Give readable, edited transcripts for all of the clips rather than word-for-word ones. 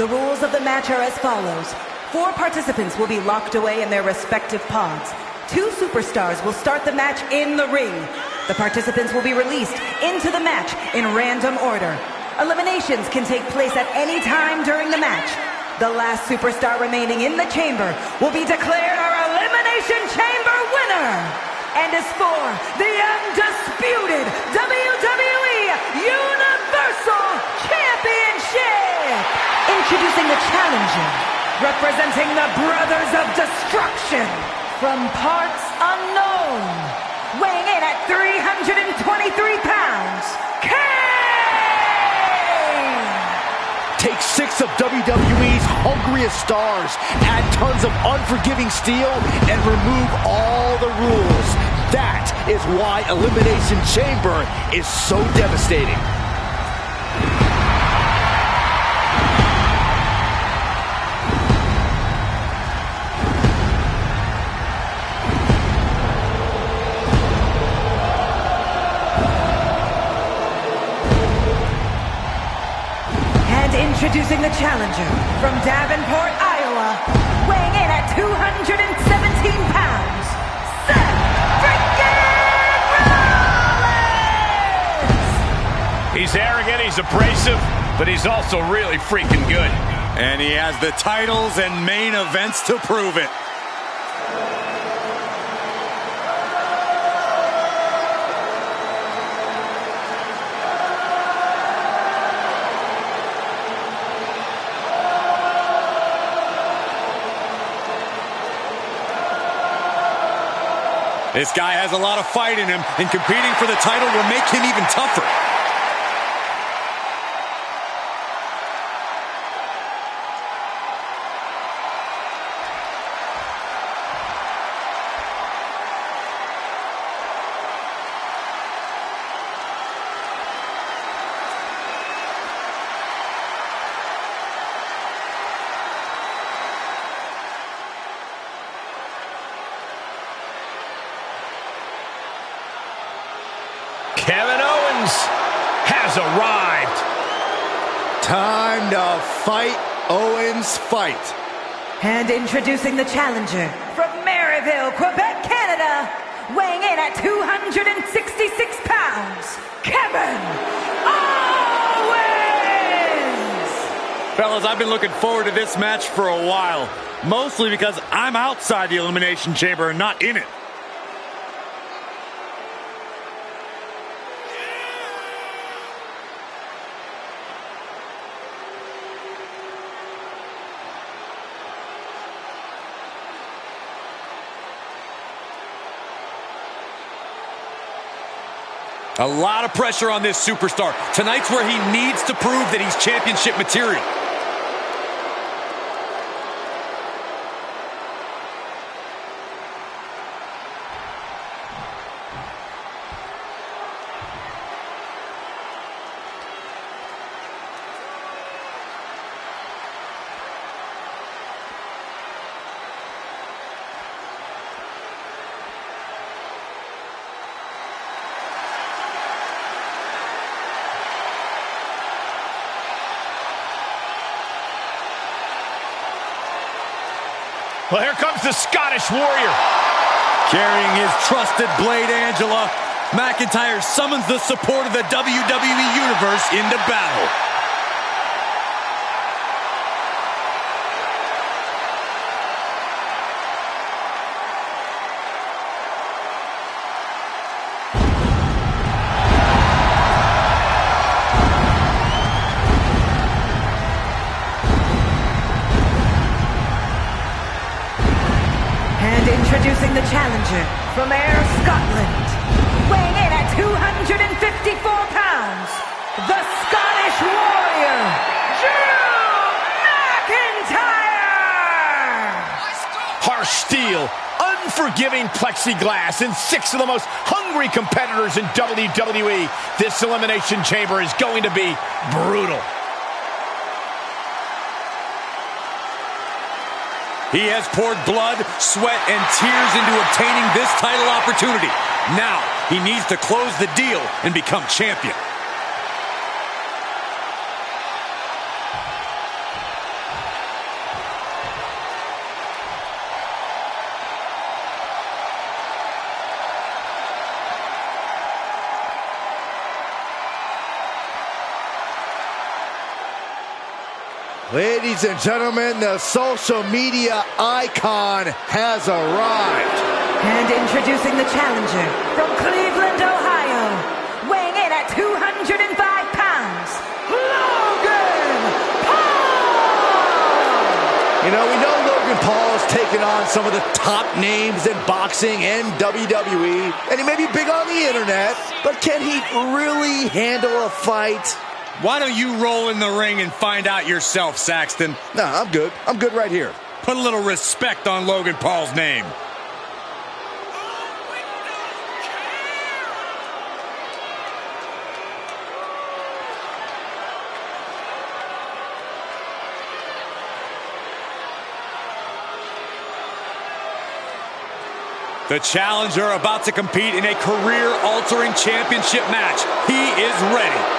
The rules of the match are as follows. 4 participants will be locked away in their respective pods. 2 superstars will start the match in the ring. The participants will be released into the match in random order. Eliminations can take place at any time during the match. The last superstar remaining in the chamber will be declared our Elimination Chamber winner and is for the undisputed WWE Universal Championship. Introducing the challenger, representing the Brothers of Destruction, from parts unknown, weighing in at 323 pounds, Take 6 of WWE's hungriest stars, add tons of unforgiving steel, and remove all the rules. That is why Elimination Chamber is so devastating. Introducing the challenger from Davenport, Iowa, weighing in at 217 pounds, Seth Rollins! He's arrogant, he's abrasive, but he's also really freaking good. And he has the titles and main events to prove it. This guy has a lot of fight in him, and competing for the title will make him even tougher. Kevin Owens has arrived. Time to fight, Owens, fight. And introducing the challenger from Maryville, Quebec, Canada, weighing in at 266 pounds, Kevin Owens! Fellas, I've been looking forward to this match for a while, mostly because I'm outside the Elimination Chamber and not in it. A lot of pressure on this superstar. Tonight's where he needs to prove that he's championship material. Well, here comes the Scottish Warrior. Carrying his trusted blade, Angela, McIntyre summons the support of the WWE Universe into battle. Introducing the challenger from Ayr, Scotland, weighing in at 254 pounds, the Scottish Warrior, Drew McIntyre! Harsh steel, unforgiving plexiglass, and 6 of the most hungry competitors in WWE. This Elimination Chamber is going to be brutal. He has poured blood, sweat, and tears into obtaining this title opportunity. Now, he needs to close the deal and become champion. Ladies and gentlemen, the social media icon has arrived. And introducing the challenger from Cleveland, Ohio, weighing in at 205 pounds, Logan Paul! You know, we know Logan Paul has taken on some of the top names in boxing and WWE, and he may be big on the internet, but can he really handle a fight? Why don't you roll in the ring and find out yourself, Saxton? Nah, I'm good. I'm good right here. Put a little respect on Logan Paul's name. The challenger about to compete in a career-altering championship match. He is ready.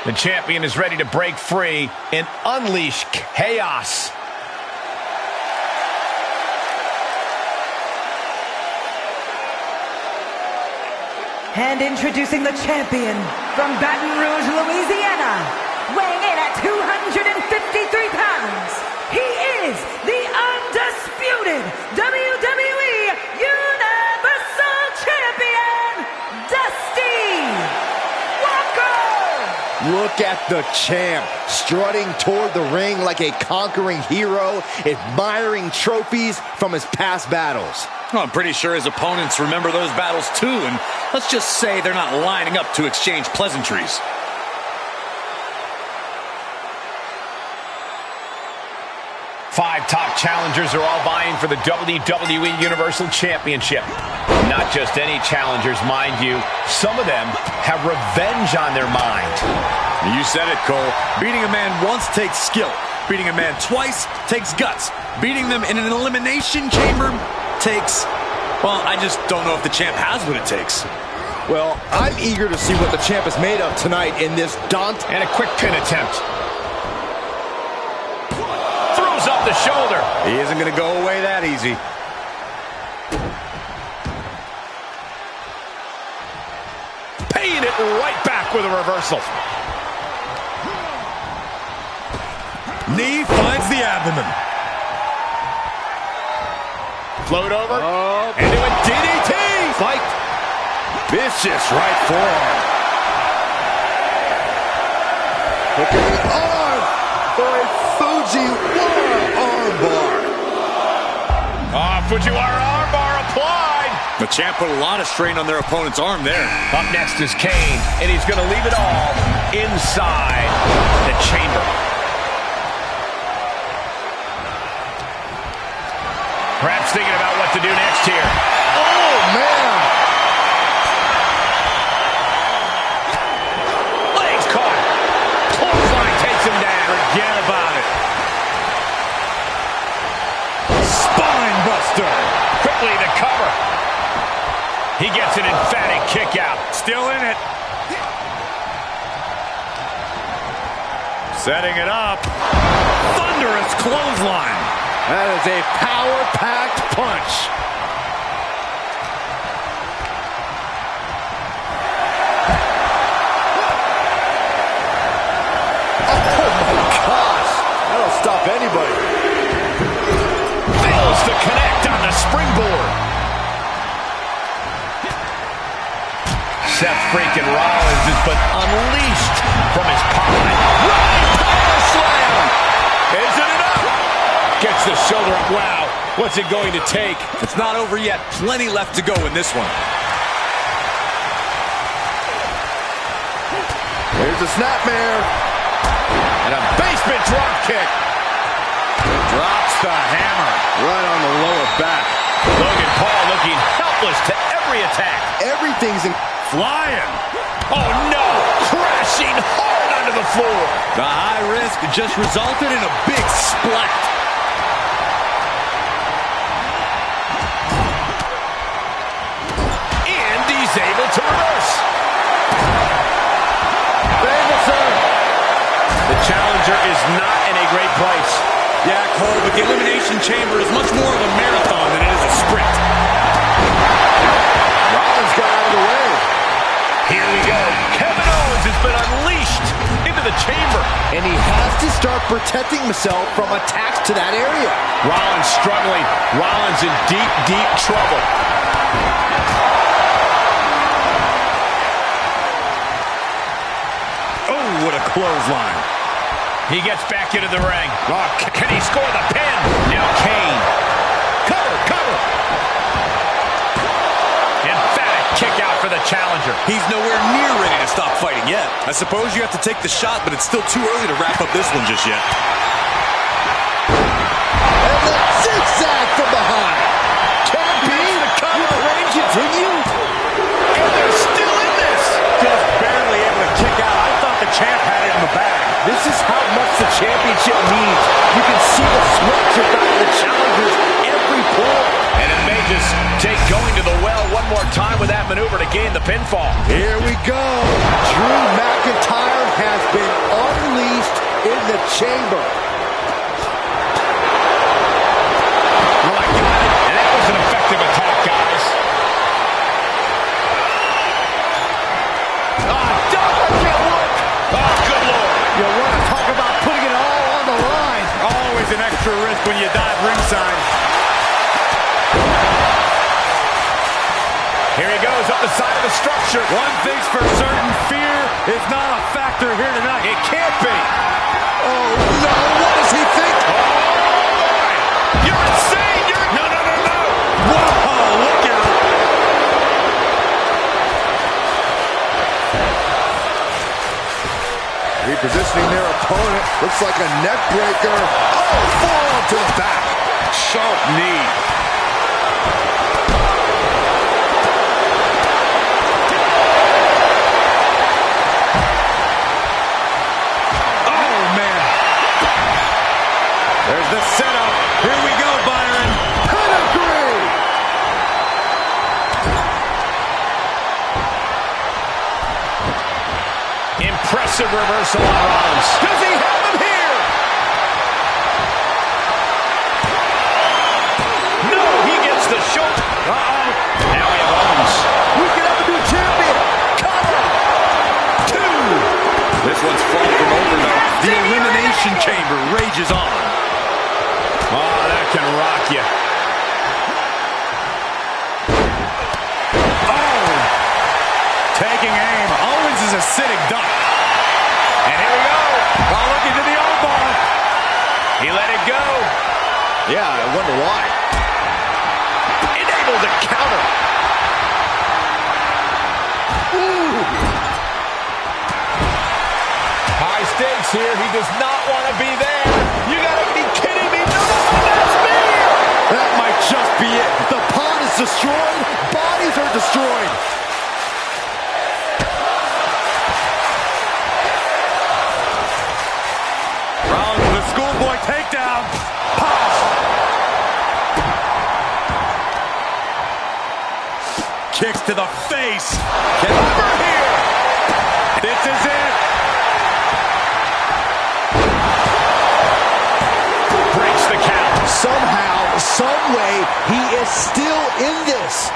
The champion is ready to break free and unleash chaos. And introducing the champion from Baton Rouge, Louisiana, weighing in at 253 pounds, he is the undisputed WWE Universal Champion, Look at the champ, strutting toward the ring like a conquering hero, admiring trophies from his past battles. Well, I'm pretty sure his opponents remember those battles too, and let's just say they're not lining up to exchange pleasantries. Five top challengers are all vying for the WWE Universal Championship. Not just any challengers, mind you. Some of them have revenge on their mind. You said it, Cole. Beating a man once takes skill. Beating a man twice takes guts. Beating them in an elimination chamber takes... well, I just don't know if the champ has what it takes. Well, I'm eager to see what the champ is made of tonight in this daunt. And a quick pin attempt. Throws up the shoulder. He isn't going to go away that easy. Paying it right back with a reversal. Knee finds the abdomen. Float over. Into a DDT. Fight. Vicious right forearm. Look at the arm for a Fujiwara armbar. Fujiwara armbar applied. The champ put a lot of strain on their opponent's arm there. Up next is Kane, and he's going to leave it all inside the chamber. Perhaps thinking about what to do next here. Oh, man. Legs caught. Clothesline takes him down. Forget about it. Spine buster. Quickly the cover. He gets an emphatic kick out. Still in it. Setting it up. Thunderous clothesline. That is a power-packed punch. Oh, my gosh. That'll stop anybody. Fails to connect on the springboard. Seth freaking Rollins has been unleashed from his pocket. Running power slam. Isn't it up? Gets the shoulder up. Wow. What's it going to take? It's not over yet. Plenty left to go in this one. Here's a snapmare. And a basement drop kick. Drops the hammer. Right on the lower back. Logan Paul looking helpless to every attack. Everything's in... Flying. Oh, no. Crashing hard onto the floor. The high risk just resulted in a big splat. Yeah, Cole, but the Elimination Chamber is much more of a marathon than it is a sprint. Rollins got out of the way. Here we go. Kevin Owens has been unleashed into the chamber. And he has to start protecting himself from attacks to that area. Rollins struggling. Rollins in deep, deep trouble. Oh, what a clothesline. He gets back into the ring. Oh, can he score the pin? Now Kane. Cover. Emphatic kick out for the challenger. He's nowhere near ready to stop fighting yet. I suppose you have to take the shot, but it's still too early to wrap up this one just yet. And the zigzag from behind. Can it be? Will the reign continue? And they're still in this. Just barely able to kick out. I thought the champ had it in the bag. This is how much the championship means. You can see the sweat drip out of the challengers every pull. And it may just take going to the well one more time with that maneuver to gain the pinfall. Here we go. Drew McIntyre has been unleashed in the chamber. Oh, my God. And that was an effective attack, guys. You want to talk about putting it all on the line. Always an extra risk when you dive ringside. Here he goes up the side of the structure. One thing's for certain, fear is not a factor here tonight. It can't be. Oh, no. What does he think? Oh, you're insane. No. Whoa, look out. Repositioning their opponent. Looks like a neck breaker. Oh, forearm to the back. Sharp knee. Oh, man. There's the setup. Here we go, Byron. Pedigree. Impressive reversal on Rollins. Does he have him here? No, he gets the shoulder. Uh-oh. Now we have Owens. We can have a new champion. Cover. 2. This one's far from over, though. The Elimination Chamber rages on. Oh, that can rock you. Oh! Taking aim. Owens is a sitting duck. And here we go. Oh, looking to the armbar. He let it go. Yeah, I wonder why. Enabled to counter. Ooh. High stakes here. He does not want to be there. You gotta be kidding me. No, that's me. That might just be it. The pod is destroyed. Bodies are destroyed. Rollins with a schoolboy takedown. Pop. Kicks to the face. Get over here. This is it. Breaks the count. Somehow, some way, he is still in this.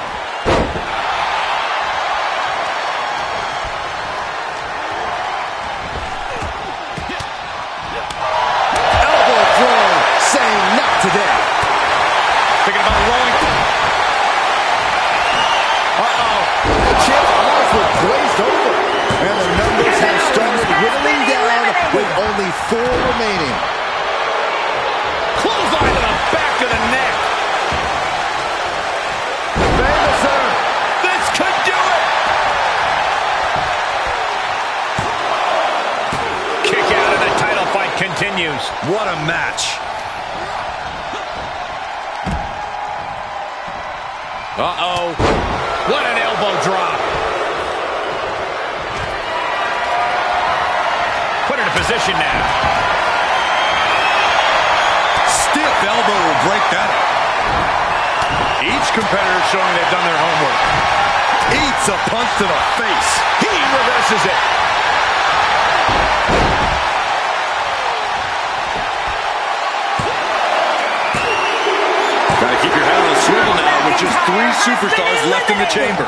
Elbow throw, saying not today. Thinking about rolling. Uh-oh. The champ's eyes were glazed over. And the numbers have started whittling down with only 4 remaining. Clothesline to the back of the neck. Famouser. This could do it. Kick out and the title fight continues. What a match. Uh-oh. What an elbow drop. Put it in position now. Stiff elbow will break that up. Each competitor showing they've done their homework. Eats a punch to the face. He reverses it. Gotta keep your head on a swivel now with just 3 superstars left in the chamber.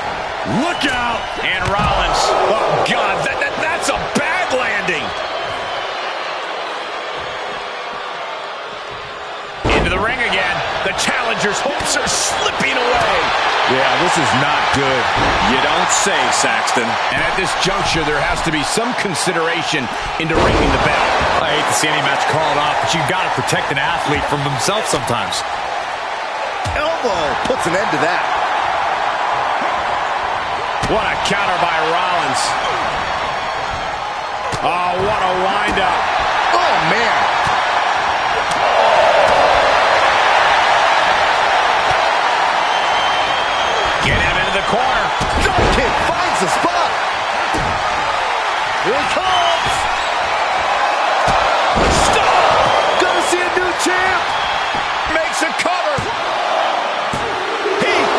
Look out! And Rollins. Oh, God, that's a bad landing. Into the ring again. The challenger's hopes are slipping away. Yeah, this is not good. You don't say, Saxton. And at this juncture, there has to be some consideration into ringing the bell. I hate to see any match called off, but you've got to protect an athlete from himself sometimes. Elbow puts an end to that. What a counter by Rollins. Oh, what a wind-up. Oh, man. Get him into the corner. Drop kick finds the spot. Here he comes. Stop. Gonna see a new champ. Makes a cover.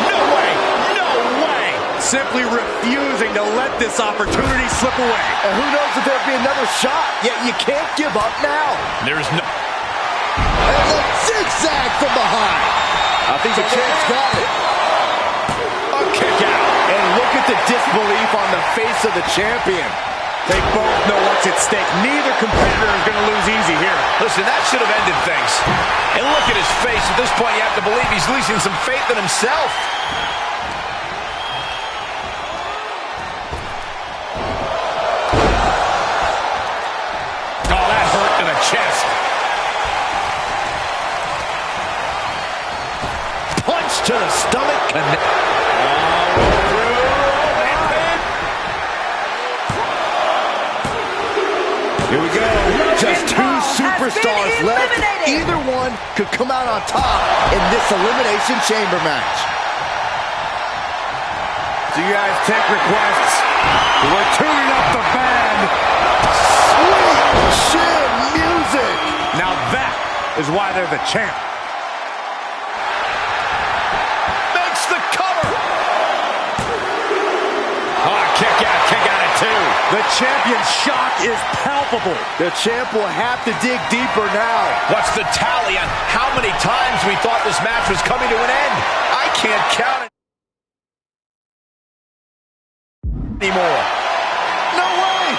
No way. No way. Simply refusing to let this opportunity slip away. And who knows if there'll be another shot, yet you can't give up now. There's no... And the zigzag from behind. I think the champ's got it. A kick out. And look at the disbelief on the face of the champion. They both know what's at stake. Neither competitor is going to lose easy here. Listen, that should have ended things. And look at his face. At this point, you have to believe he's losing some faith in himself. Oh, that hurt to the chest. Punch to the stomach. Here we go. Just 2 superstars left. Either one could come out on top in this elimination chamber match. Do you guys take requests? We're tuning up the band. Sweet chin music. Now that is why they're the champ. Makes the cover. Oh, kick out at 2. The champion's shock is palpable. The champ will have to dig deeper now. What's the tally on how many times we thought this match was coming to an end? I can't count it anymore. No way.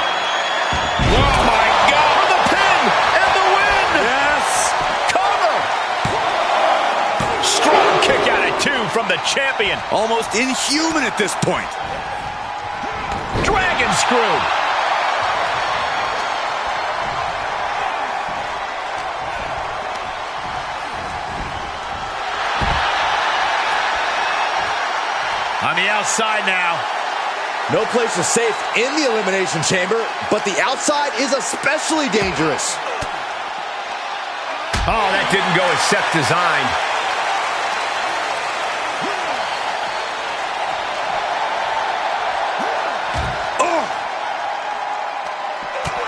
Oh, my God. For the pin and the win. Yes. Cover. Strong kick out at 2 from the champion. Almost inhuman at this point. Dragon screw. On the outside now. No place is safe in the elimination chamber, but the outside is especially dangerous. Oh, that didn't go as Seth designed. Oh!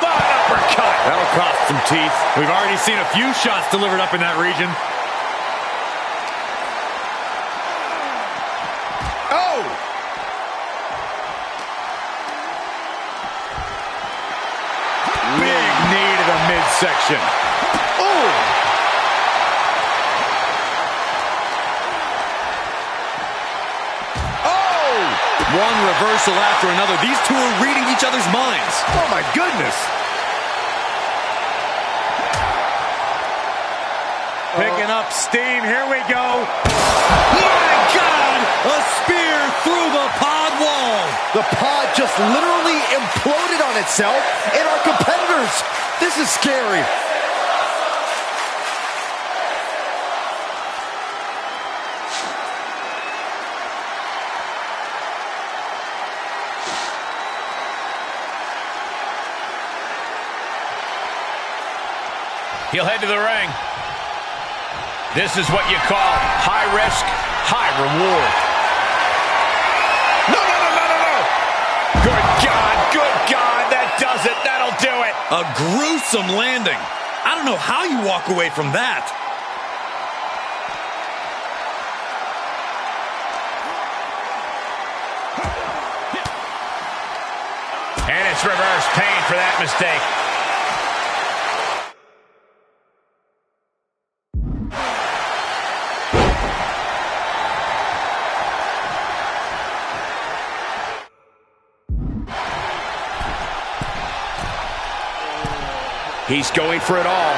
An uppercut. That'll cost some teeth. We've already seen a few shots delivered up in that region. Oh! Big knee to the midsection. Oh! Oh! One reversal after another. These two are reading each other's minds. Oh, my goodness. Picking up steam. Here we go. My God! A spear through the pod wall. The pod just literally imploded on itself, and our competitors. This is scary. He'll head to the ring. This is what you call high risk, high reward. No. Good God, that does it. That'll do it. A gruesome landing. I don't know how you walk away from that. And it's reverse pain for that mistake. He's going for it all.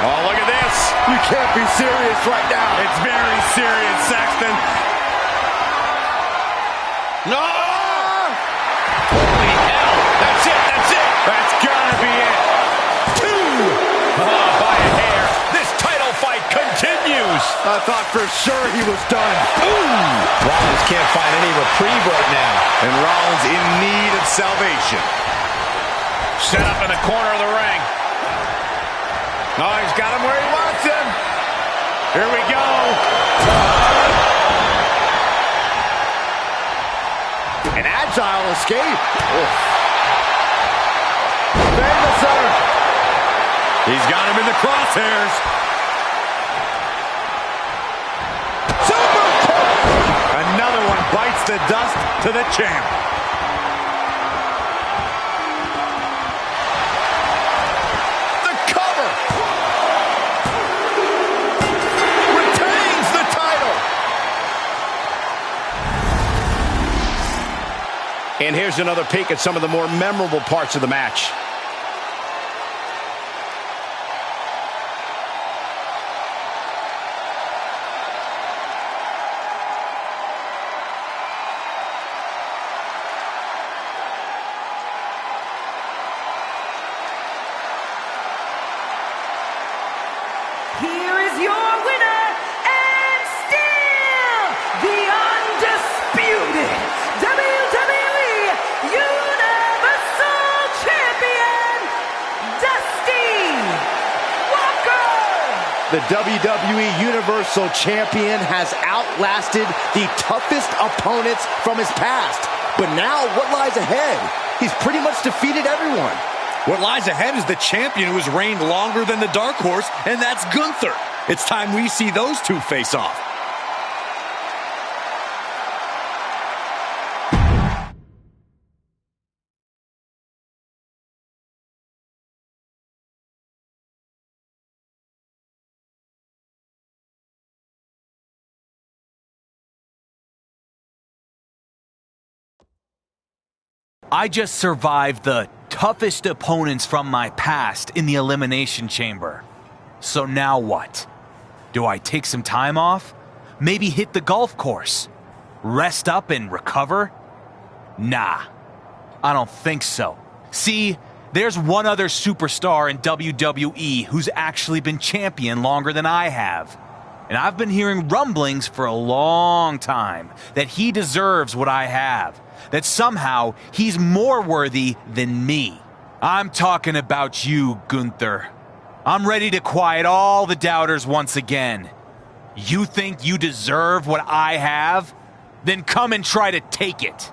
Oh, look at this. You can't be serious right now. It's very serious, Saxton. No! Holy hell. That's it. That's it. That's gotta be it. 2. Oh, by a hair. This title fight continues. I thought for sure he was done. Ooh. Rollins can't find any reprieve right now. And Rollins in need of salvation. Set up in the corner of the ring. Oh, he's got him where he wants him. Here we go. An agile escape. Stay in the center. He's got him in the crosshairs. Super kick. Another one bites the dust to the champ. The cover. Retains the title. And here's another peek at some of the more memorable parts of the match. Here is your winner, and still the undisputed WWE Universal Champion, Dusty Walker. The WWE Universal Champion has outlasted the toughest opponents from his past. But now, what lies ahead? He's pretty much defeated everyone. What lies ahead is the champion who has reigned longer than the Dark Horse, and that's Gunther. It's time we see those two face off. I just survived the toughest opponents from my past in the Elimination Chamber. So now what? Do I take some time off? Maybe hit the golf course? Rest up and recover? Nah, I don't think so. See, there's one other superstar in WWE who's actually been champion longer than I have. And I've been hearing rumblings for a long time that he deserves what I have. That somehow he's more worthy than me. I'm talking about you, Gunther. I'm ready to quiet all the doubters once again. You think you deserve what I have? Then come and try to take it.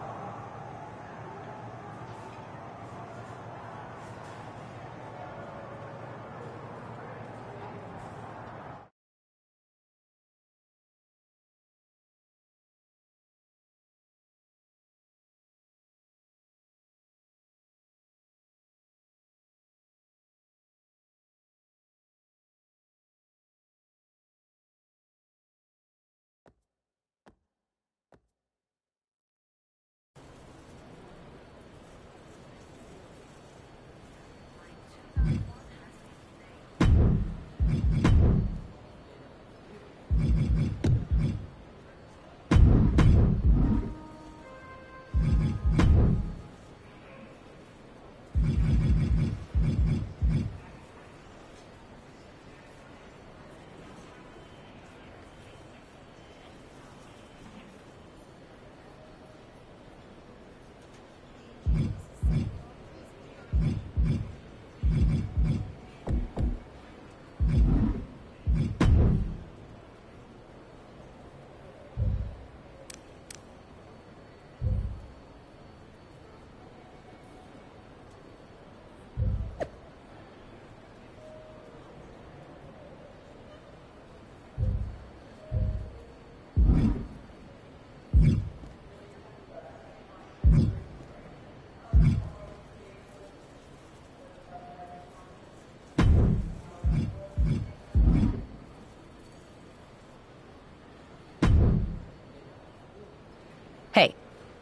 Hey,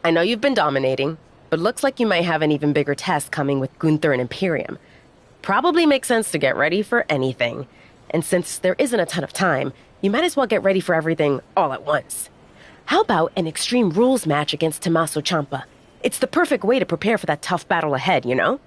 I know you've been dominating, but looks like you might have an even bigger test coming with Gunther and Imperium. Probably makes sense to get ready for anything. And since there isn't a ton of time, you might as well get ready for everything all at once. How about an Extreme Rules match against Tommaso Ciampa? It's the perfect way to prepare for that tough battle ahead, you know?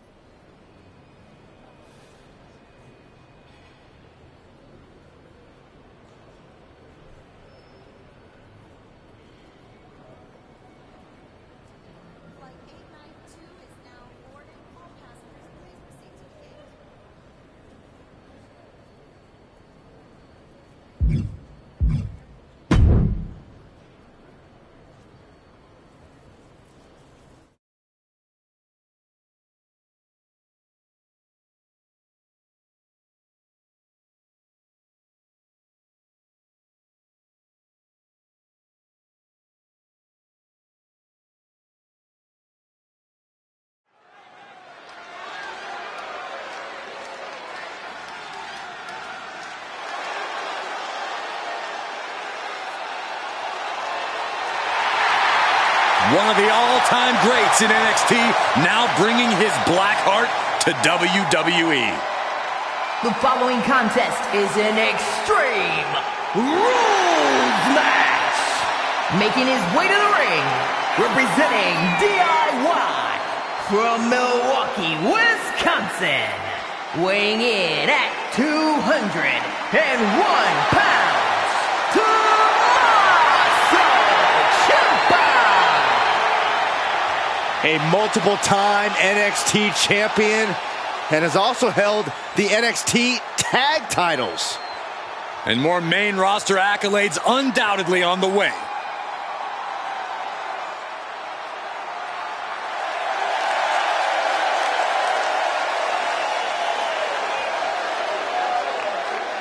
One of the all-time greats in NXT, now bringing his black heart to WWE. The following contest is an Extreme Rules match. Making his way to the ring, representing DIY from Milwaukee, Wisconsin. Weighing in at 201 pounds, Tommaso Ciampa. A multiple-time NXT champion, and has also held the NXT tag titles. And more main roster accolades undoubtedly on the way.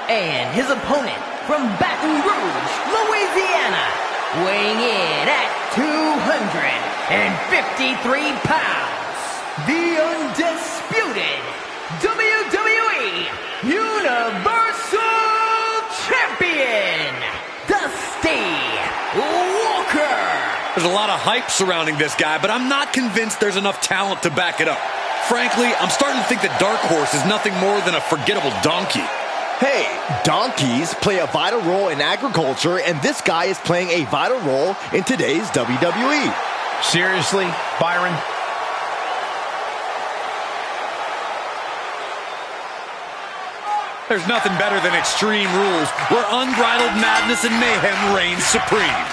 And his opponent from Baton Rouge, Louisiana, weighing in at 253 pounds, the undisputed WWE Universal Champion, Dusty Walker. There's a lot of hype surrounding this guy, but I'm not convinced there's enough talent to back it up. Frankly, I'm starting to think that Dark Horse is nothing more than a forgettable donkey. Hey, donkeys play a vital role in agriculture, and this guy is playing a vital role in today's WWE. Seriously, Byron? There's nothing better than Extreme Rules, where unbridled madness and mayhem reigns supreme.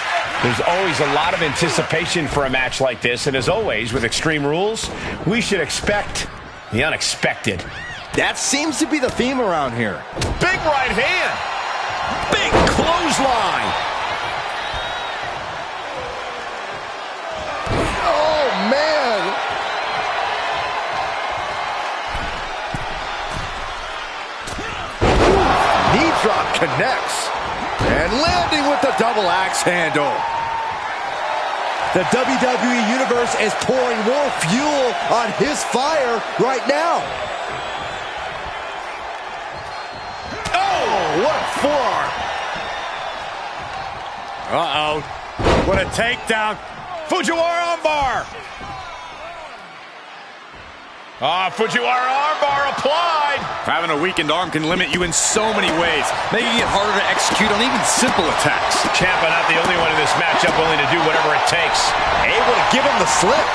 There's always a lot of anticipation for a match like this, and as always, with Extreme Rules, we should expect the unexpected. That seems to be the theme around here. Big right hand. Big clothesline. Oh, man. Knee drop connects. And landing with the double axe handle. The WWE Universe is pouring more fuel on his fire right now. What a forearm. Uh-oh. What a takedown. Fujiwara armbar. Fujiwara armbar applied. Having a weakened arm can limit you in so many ways, making it harder to execute on even simple attacks. Ciampa not the only one in this matchup willing to do whatever it takes. Able to give him the slip.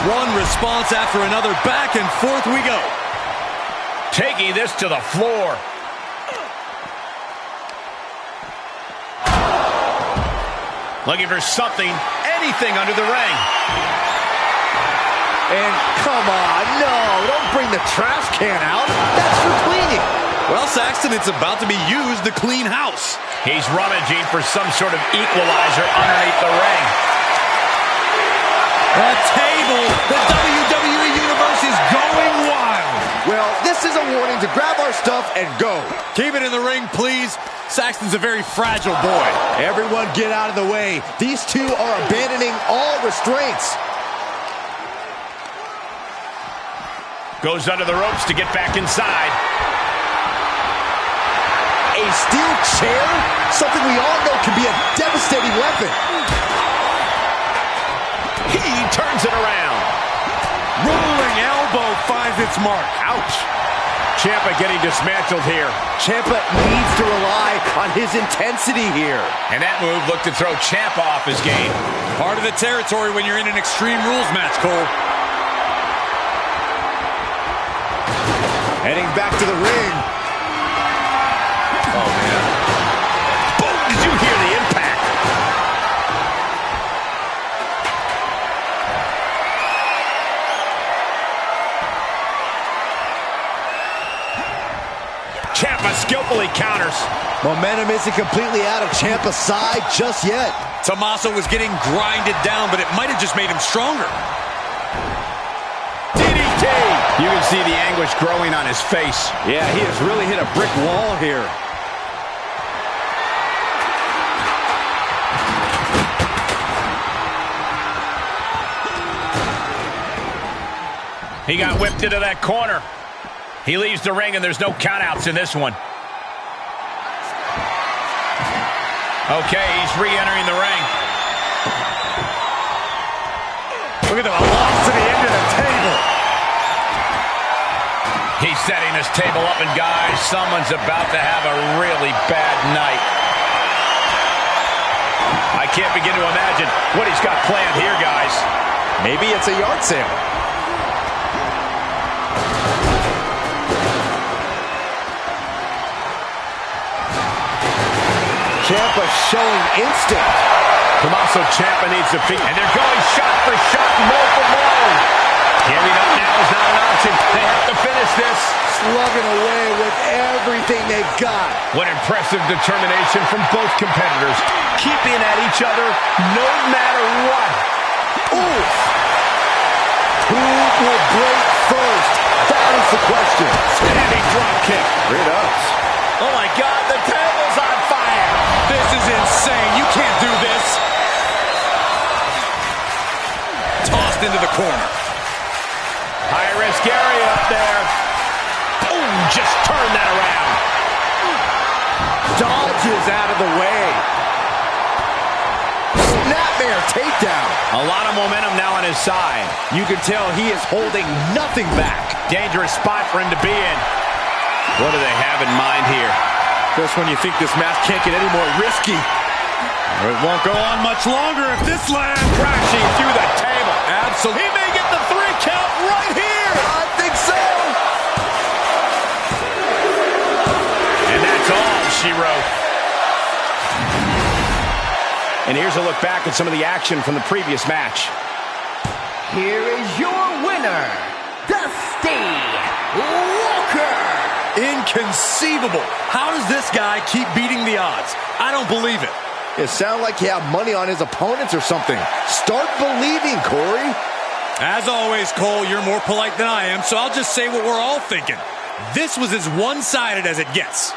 One response after another. Back and forth we go. Taking this to the floor. Looking for something, anything under the ring. And come on, no, don't bring the trash can out. That's for cleaning. Well, Saxton, it's about to be used to clean house. He's rummaging for some sort of equalizer underneath the ring. A table. The WWE Universe is going wild. Well, this is a warning to grab our stuff and go. Keep it in the ring, please. Saxton's a very fragile boy. Everyone get out of the way. These two are abandoning all restraints. Goes under the ropes to get back inside. A steel chair? Something we all know can be a devastating weapon. He turns it around. Rolling elbow finds its mark. Ouch. Ciampa getting dismantled here. Ciampa needs to rely on his intensity here. And that move looked to throw Ciampa off his game. Part of the territory when you're in an Extreme Rules match, Cole. Heading back to the ring. Oh, man. Boom! Did you hear the impact? Ciampa skillfully counters. Momentum isn't completely out of Ciampa's side just yet. Tommaso was getting grinded down, but it might have just made him stronger. DDT! You can see the anguish growing on his face. Yeah, he has really hit a brick wall here. He got whipped into that corner. He leaves the ring, and there's no countouts in this one. Okay, he's re-entering the ring. Look at the velocity into the table. He's setting this table up, and guys, someone's about to have a really bad night. I can't begin to imagine what he's got planned here, guys. Maybe it's a yard sale. Ciampa showing instinct. Tommaso Ciampa needs to feet, and they're going shot for shot, blow for blow. Giving up now is not an option. They have to finish this. Slugging away with everything they've got. What impressive determination from both competitors, keeping at each other no matter what. Ooh. Who will break first? That is the question. Standing drop kick. It ups. Oh my God, the table's on fire. This is insane. You can't do this. Tossed into the corner. High risk area up there. Boom, just turn that around. Dodges out of the way. Snapmare takedown. A lot of momentum now on his side. You can tell he is holding nothing back. Dangerous spot for him to be in. What do they have in mind here? Just when you think this match can't get any more risky. It won't go on much longer if this lands. Crashing through the table. Absolutely. He may get the 3 count right here. I think so. And that's all she wrote. And here's a look back at some of the action from the previous match. Here is your winner, Dusty Walker. Inconceivable. How does this guy keep beating the odds? I don't believe it. It sounds like he had money on his opponents or something. Start believing, Corey. As always, Cole, you're more polite than I am, so I'll just say what we're all thinking. This was as one-sided as it gets.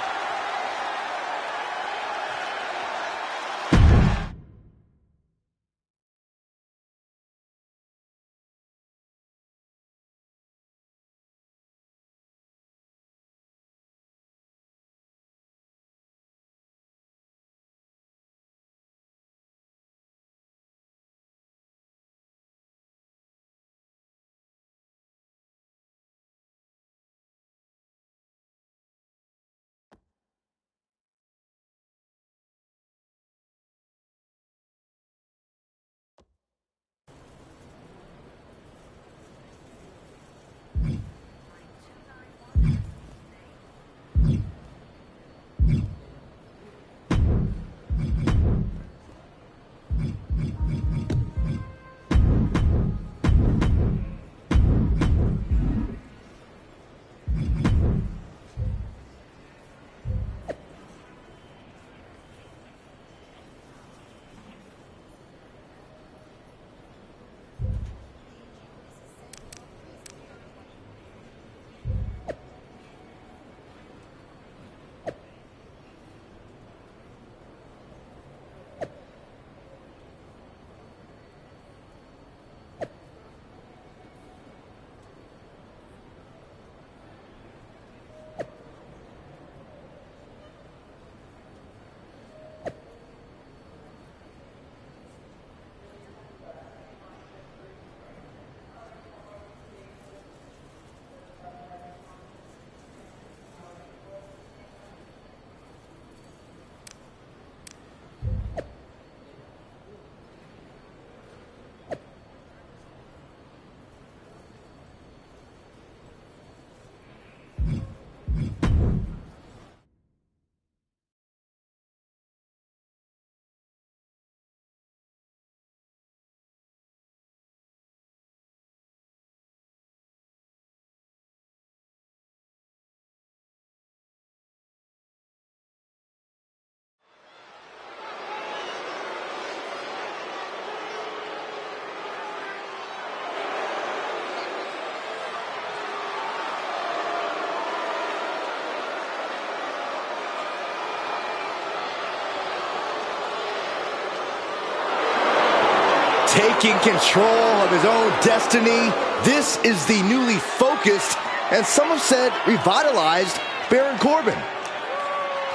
Taking control of his own destiny. This is the newly focused, and some have said revitalized, Baron Corbin.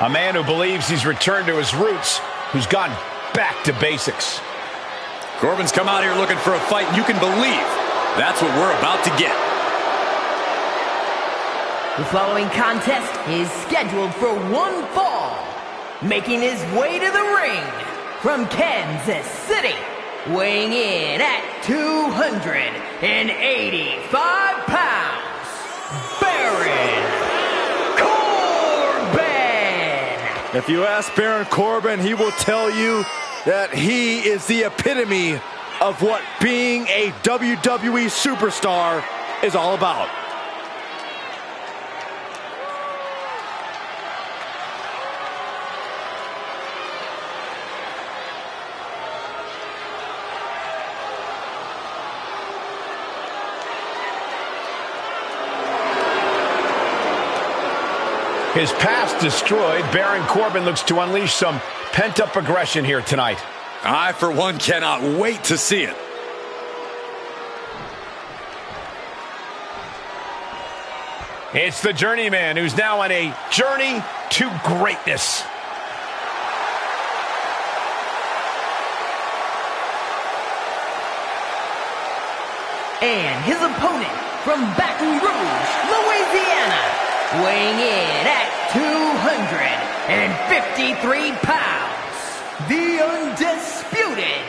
A man who believes he's returned to his roots, who's gone back to basics. Corbin's come out here looking for a fight, and you can believe that's what we're about to get. The following contest is scheduled for one fall. Making his way to the ring from Kansas City, weighing in at 285 pounds, Baron Corbin! If you ask Baron Corbin, he will tell you that he is the epitome of what being a WWE superstar is all about. His past destroyed, Baron Corbin looks to unleash some pent-up aggression here tonight. I, for one, cannot wait to see it. It's the journeyman who's now on a journey to greatness. And his opponent from Baton Rouge, Louisiana, weighing in at 253 pounds, the undisputed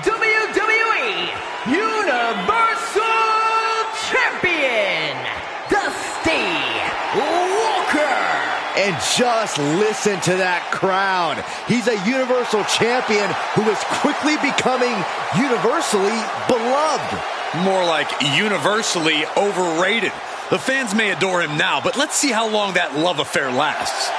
WWE Universal Champion, Dusty Walker. And just listen to that crowd. He's a Universal Champion who is quickly becoming universally beloved. More like universally overrated. The fans may adore him now, but let's see how long that love affair lasts.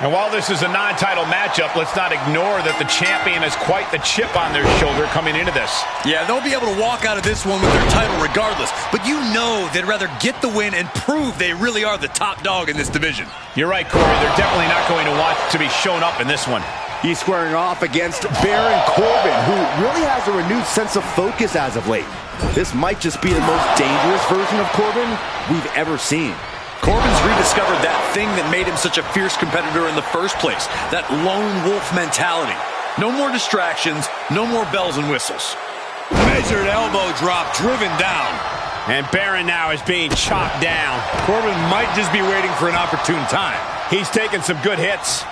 And while this is a non-title matchup, let's not ignore that the champion has quite the chip on their shoulder coming into this. Yeah, they'll be able to walk out of this one with their title regardless, but you know they'd rather get the win and prove they really are the top dog in this division. You're right, Corey. They're definitely not going to want to be shown up in this one. He's squaring off against Baron Corbin, who really has a renewed sense of focus as of late. This might just be the most dangerous version of Corbin we've ever seen. Corbin's rediscovered that thing that made him such a fierce competitor in the first place, that lone wolf mentality. No more distractions, no more bells and whistles. Measured elbow drop driven down. And Baron now is being chopped down. Corbin might just be waiting for an opportune time. He's taking some good hits.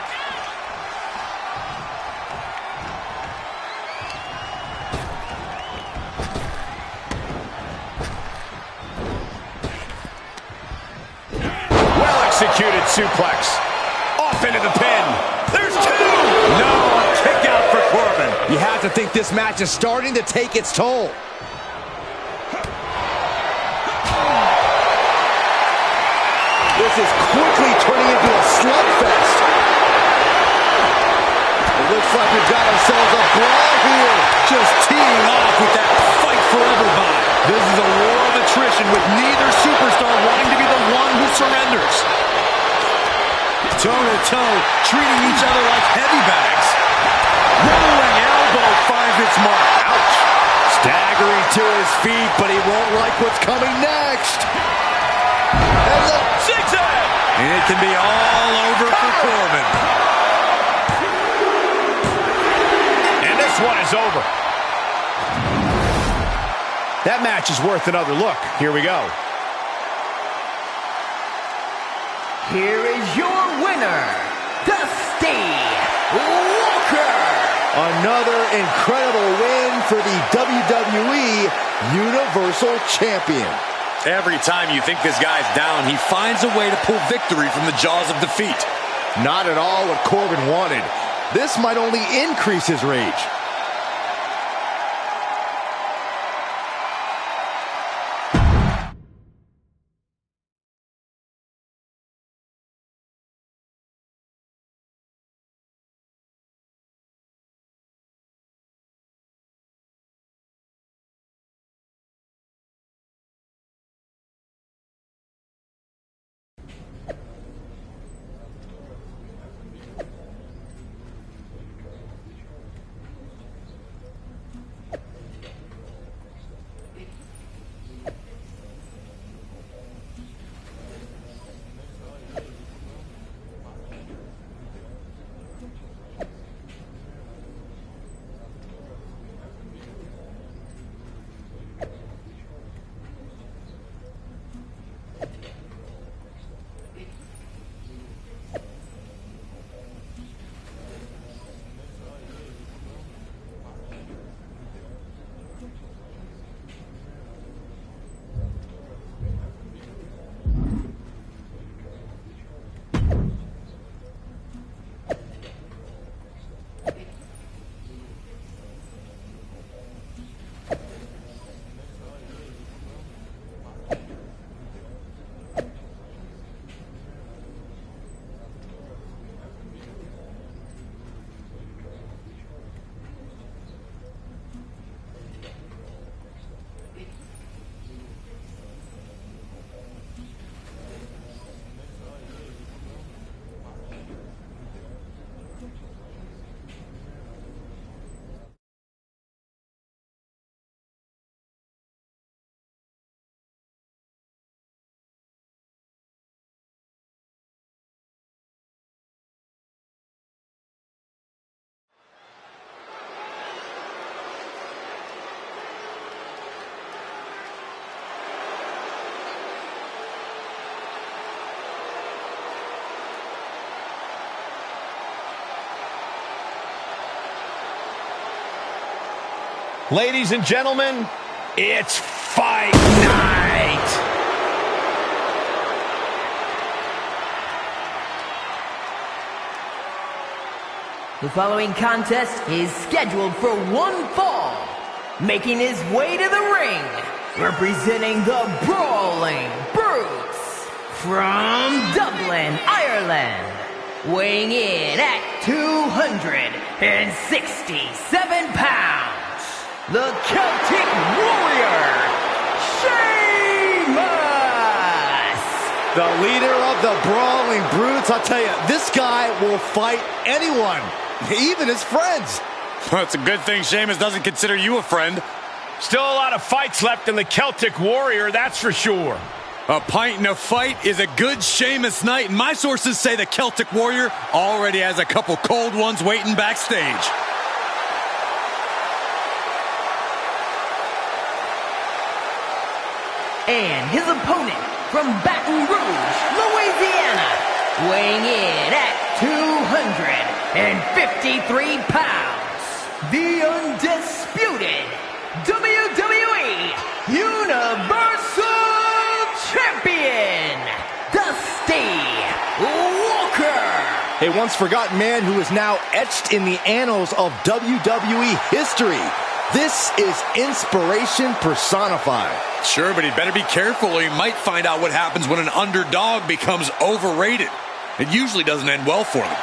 Executed suplex. Off into the pin. There's two. No, a kick out for Corbin. You have to think this match is starting to take its toll. This is quickly turning into a slugfest. It looks like we've got ourselves a brawl here. Just teeing off with that fight forever vibe. This is a war of attrition with neither superstar wanting to be the one who surrenders. Toe-to-toe, treating each other like heavy bags. Rolling elbow finds its mark. Ouch. Staggering to his feet, but he won't like what's coming next. And the zigzag! And it can be all over for Corbin. And this one is over. That match is worth another look. Here we go. Here is your winner, Dusty Walker. Another incredible win for the WWE Universal Champion. Every time you think this guy's down, he finds a way to pull victory from the jaws of defeat. Not at all what Corbin wanted. This might only increase his rage. Ladies and gentlemen, it's fight night. The following contest is scheduled for one fall. Making his way to the ring, representing the Brawling Brutes from Dublin, Ireland. Weighing in at 267 pounds, the Celtic Warrior, Sheamus! The leader of the Brawling Brutes. I'll tell you, this guy will fight anyone, even his friends. Well, it's a good thing Sheamus doesn't consider you a friend. Still a lot of fights left in the Celtic Warrior, that's for sure. A pint and a fight is a good Sheamus night, and my sources say the Celtic Warrior already has a couple cold ones waiting backstage. And his opponent from Baton Rouge, Louisiana, weighing in at 253 pounds, the undisputed WWE Universal Champion, Dusty Walker. A once forgotten man who is now etched in the annals of WWE history. This is inspiration personified. Sure, but he'd better be careful or he might find out what happens when an underdog becomes overrated. It usually doesn't end well for them.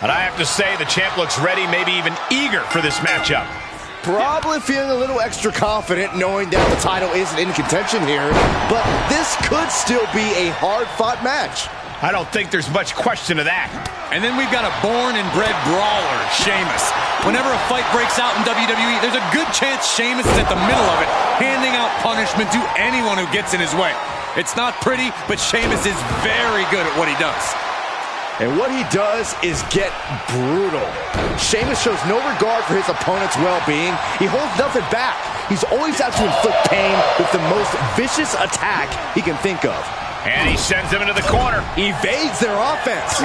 And I have to say, the champ looks ready, maybe even eager for this matchup. Probably feeling a little extra confident knowing that the title isn't in contention here, but this could still be a hard-fought match. I don't think there's much question of that. And then we've got a born and bred brawler, Sheamus. Whenever a fight breaks out in WWE, there's a good chance Sheamus is at the middle of it, handing out punishment to anyone who gets in his way. It's not pretty, but Sheamus is very good at what he does. And what he does is get brutal. Sheamus shows no regard for his opponent's well-being. He holds nothing back. He's always out to inflict pain with the most vicious attack he can think of. And he sends him into the corner. Evades their offense.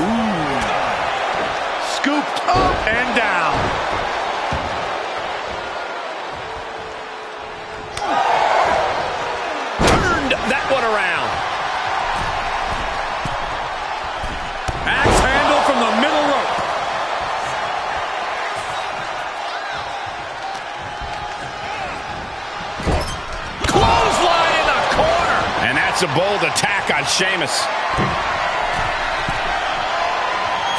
Scooped up and down. Turned that one around. Axe handle from the middle rope. Clothesline in the corner. And that's a bold attack on Sheamus.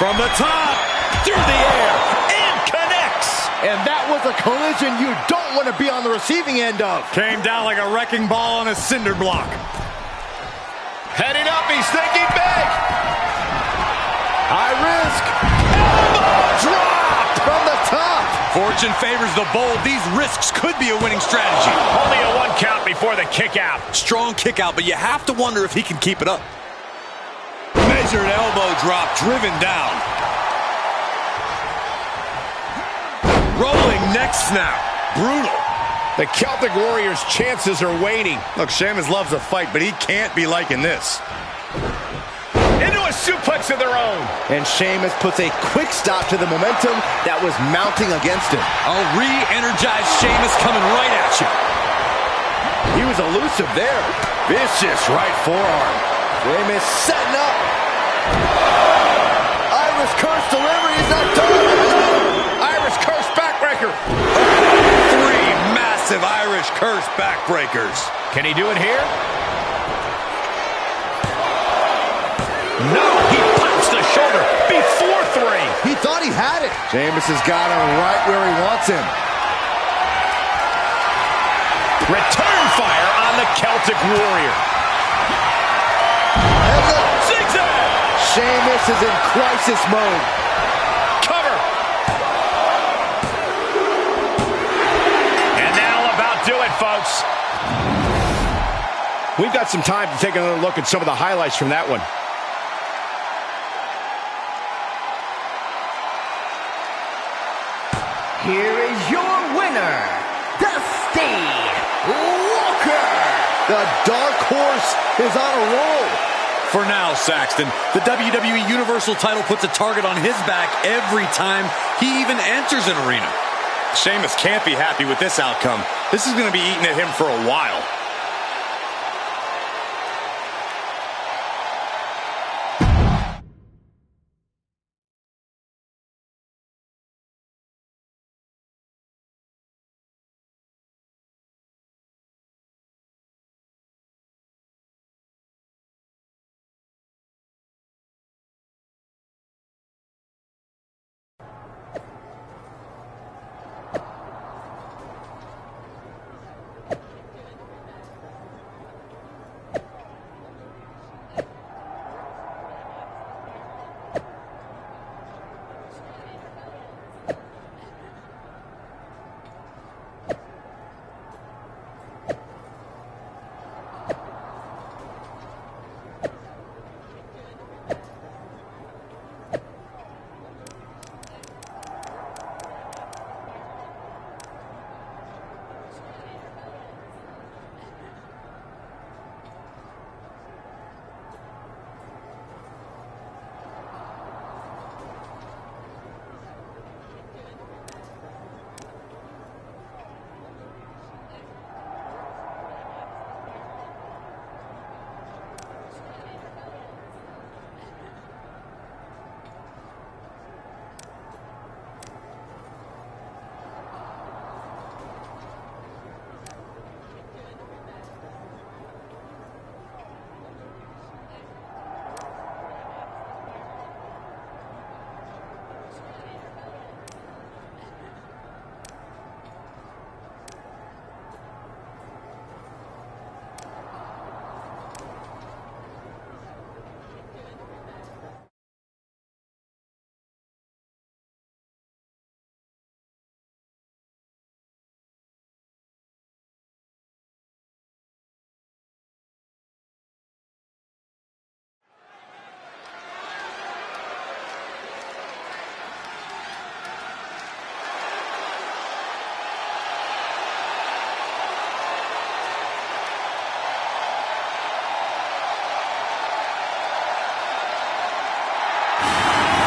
From the top, through the air, And connects. And that was a collision you don't want to be on the receiving end of. came down like a wrecking ball on a cinder block. Heading up, he's thinking big. High risk. Elbow drop from the top. Fortune favors the bold. These risks could be a winning strategy. Only a 1 count before the kick out. Strong kick out, but you have to wonder if he can keep it up. Measured elbow drop, driven down. Rolling neck snap. Brutal. The Celtic Warriors' chances are waning. Look, Sheamus loves a fight, but he can't be liking this. Into a suplex of their own. And Sheamus puts a quick stop to the momentum that was mounting against him. A re-energized Sheamus coming right at you. He was elusive there. Vicious right forearm. Sheamus setting up. Irish curse delivery is not done. Irish curse backbreaker. 3 massive Irish curse backbreakers. Can he do it here? No, he pops the shoulder before 3. He thought he had it. Sheamus has got him right where he wants him. Return fire on the Celtic Warrior. And the Zigzag. Sheamus is in crisis mode. Cover. And that'll about do it, folks. We've got some time to take another look at some of the highlights from that one. Here is your winner, Dusty Walker. The dark horse is on a roll. For now, Saxton, the WWE Universal title puts a target on his back every time he even enters an arena. Sheamus can't be happy with this outcome. This is going to be eating at him for a while.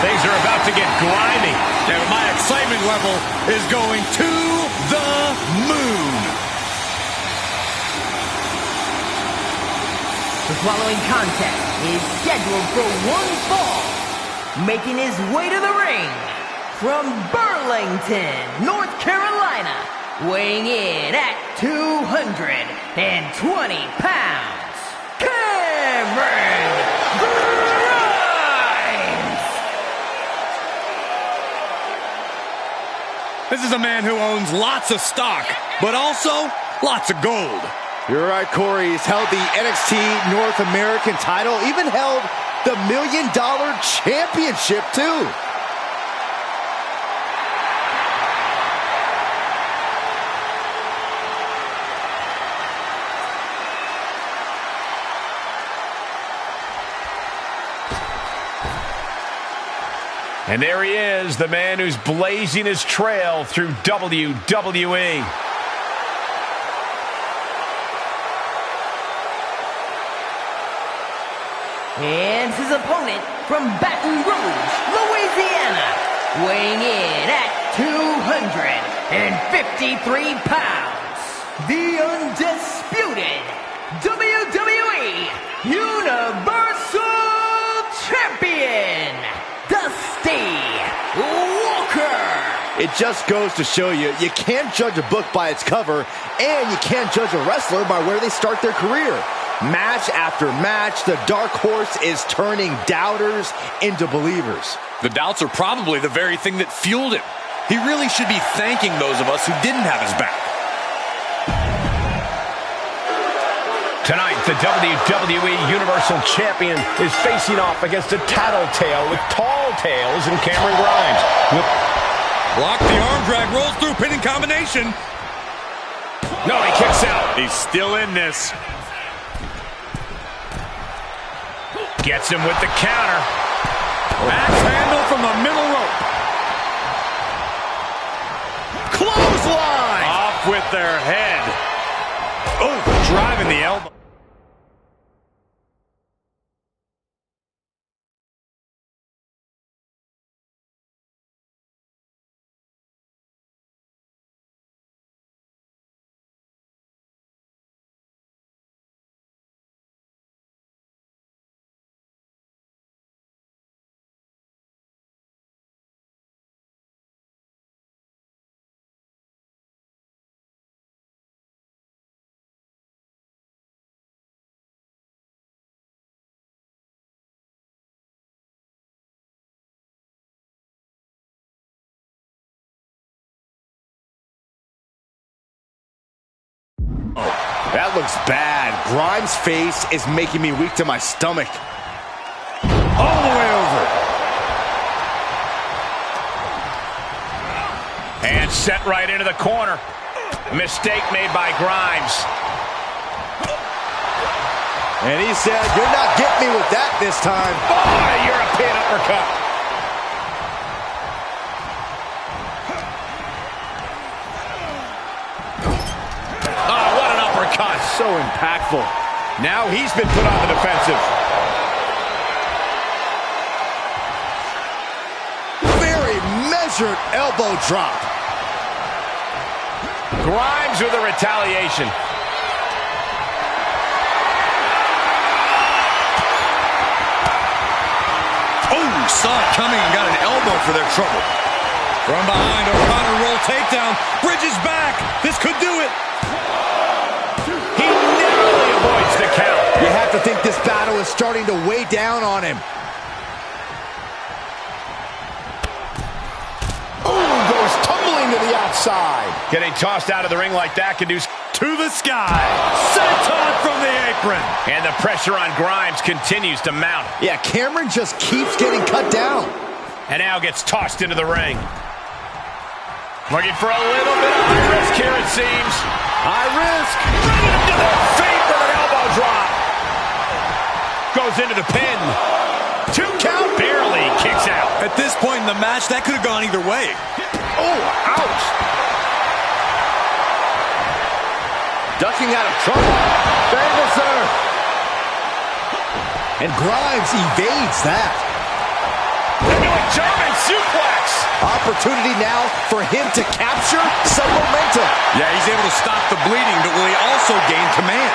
Things are about to get grimy. And my excitement level is going to the moon. The following contest is scheduled for one fall. Making his way to the ring from Burlington, North Carolina, weighing in at 220 pounds, Cameron Grimes. This is a man who owns lots of stock, but also lots of gold. You're right, Corey. He's held the NXT North American title, even held the $1 Million Championship, too. And there he is, the man who's blazing his trail through WWE. And his opponent from Baton Rouge, Louisiana, weighing in at 253 pounds, the undisputed WWE Universal Champion, Walker. It just goes to show you, you can't judge a book by its cover, and you can't judge a wrestler by where they start their career. Match after match, the dark horse is turning doubters into believers. The doubts are probably the very thing that fueled him. He really should be thanking those of us who didn't have his back. Tonight, the WWE Universal Champion is facing off against a tattletale with tall tales and Cameron Grimes. Block, the arm drag, rolls through, pinning combination. No, he kicks out. He's still in this. Gets him with the counter. Axe handle from the middle rope. Clothesline! Off with their head. Oh, driving the elbow. That looks bad. Grimes' face is making me weak to my stomach. All the way over. And set right into the corner. Mistake made by Grimes. And he said, "You're not getting me with that this time." Oh, European uppercut. Oh, what an uppercut. So impactful. Now he's been put on the defensive. Very measured elbow drop. Grimes with a retaliation. Oh, saw it coming and got an elbow for their trouble. From behind, O'Connor roll takedown. Bridges back. This could do it. He narrowly avoids the count. You have to think this battle is starting to weigh down on him. Ooh, goes tumbling to the outside. Getting tossed out of the ring like that can do... To the sky. Senton from the apron. And the pressure on Grimes continues to mount. Yeah, Cameron just keeps getting cut down. And now gets tossed into the ring. Looking for a little bit of high risk here, it seems. High risk. Right into the feet with an elbow drop. Goes into the pin. 2 count. Barely kicks out. At this point in the match, that could have gone either way. Oh, ouch. Ducking out of trouble. Favor, sir. And Grimes evades that. Into a German suplex. Opportunity now for him to capture some momentum. Yeah, he's able to stop the bleeding, but will he also gain command?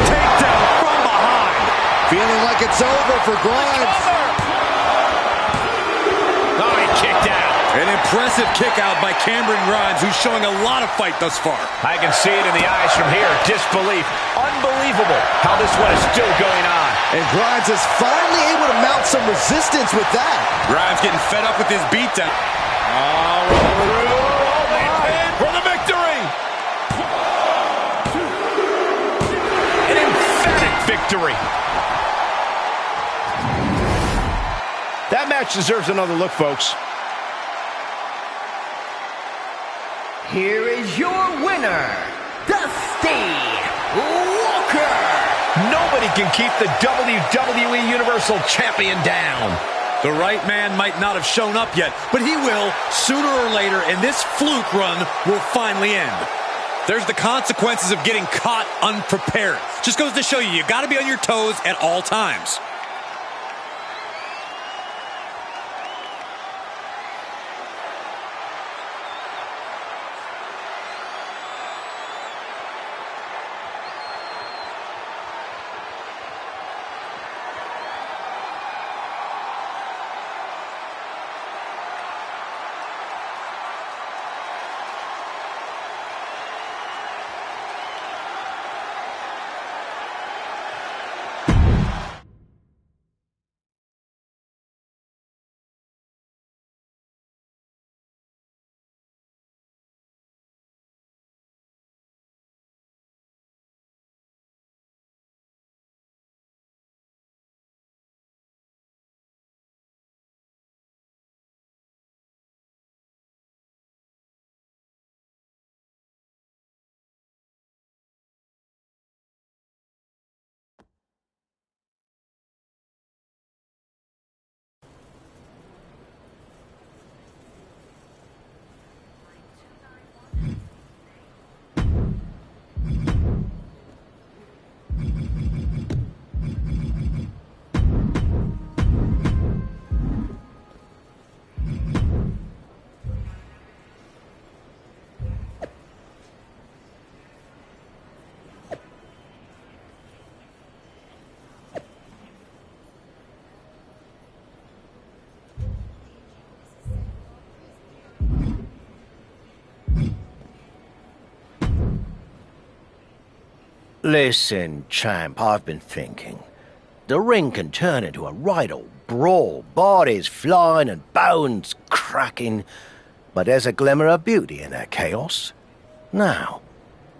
Takedown from behind. Feeling like it's over for Grimes. Oh, he kicked out. An impressive kick out by Cameron Grimes, who's showing a lot of fight thus far. I can see it in the eyes from here. Disbelief. Unbelievable how this one is still going on. And Grimes is finally able to mount some resistance with that. Grimes getting fed up with his beatdown. For the victory! An emphatic victory. That match deserves another look, folks. Here is your winner, Dusty Walker. Nobody can keep the WWE Universal Champion down. The right man might not have shown up yet, but he will sooner or later, and this fluke run will finally end. There's the consequences of getting caught unprepared. Just goes to show you got to be on your toes at all times. Listen, champ, I've been thinking. The ring can turn into a right old brawl, bodies flying and bones cracking. but there's a glimmer of beauty in that chaos. Now,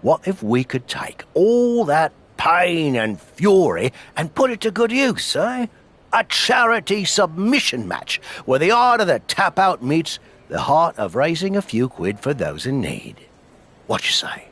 what if we could take all that pain and fury and put it to good use, eh? A charity submission match where the art of the tap-out meets the heart of raising a few quid for those in need. What you say?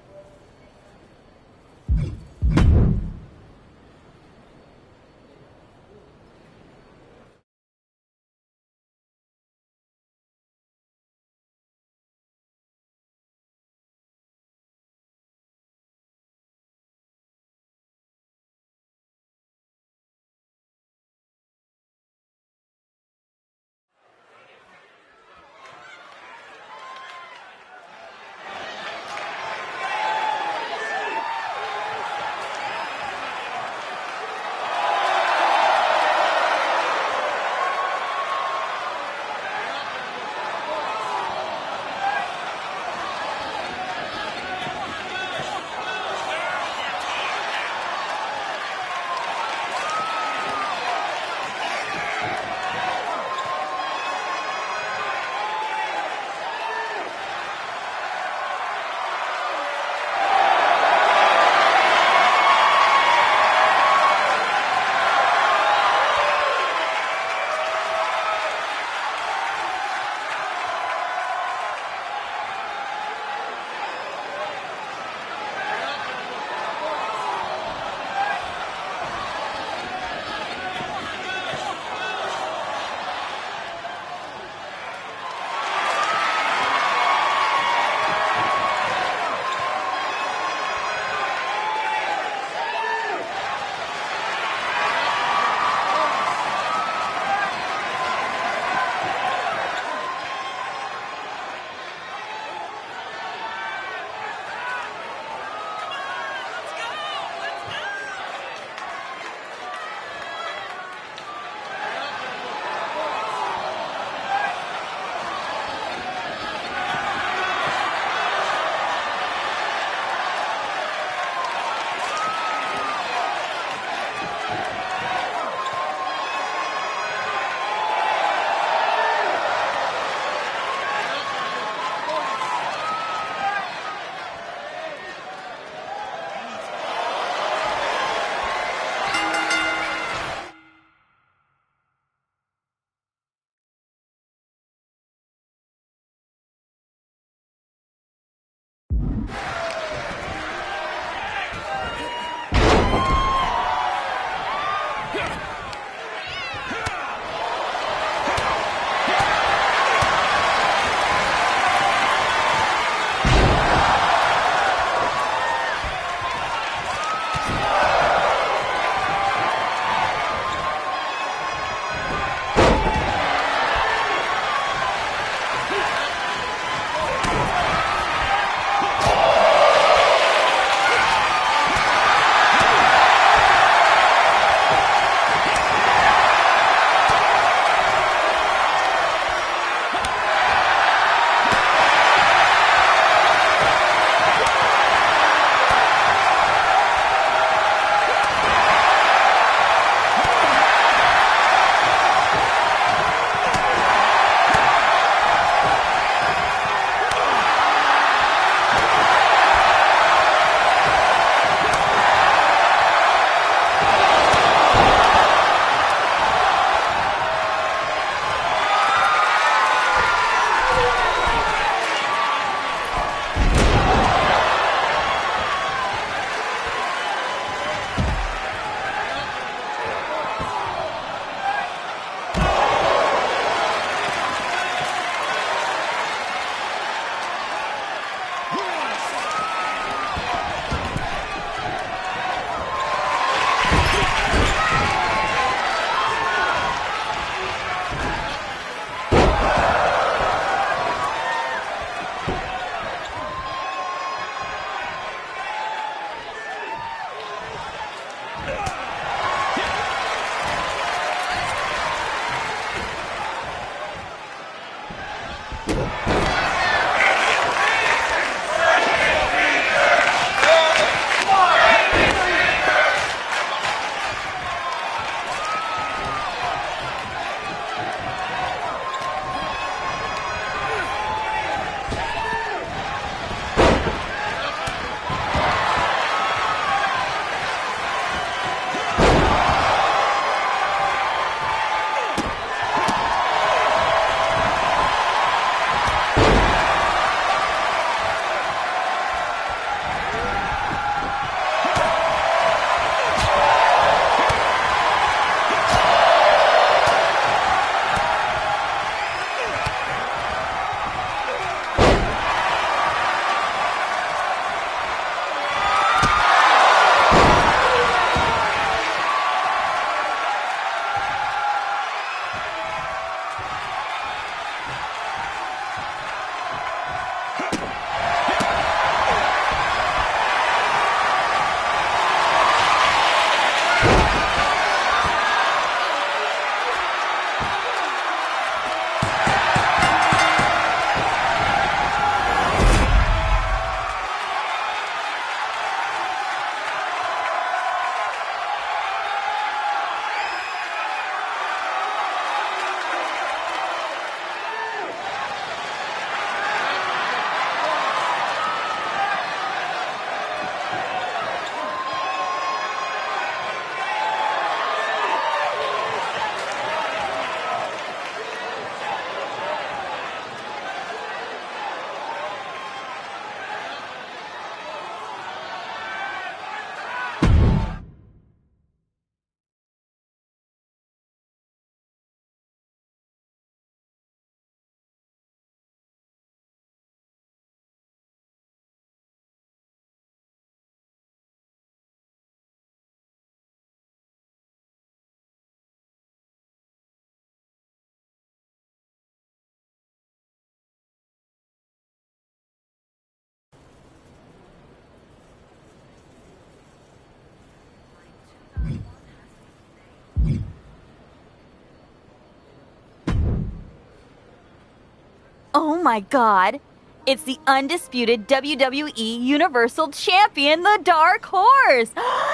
Oh my god. It's the undisputed WWE Universal Champion, the Dark Horse!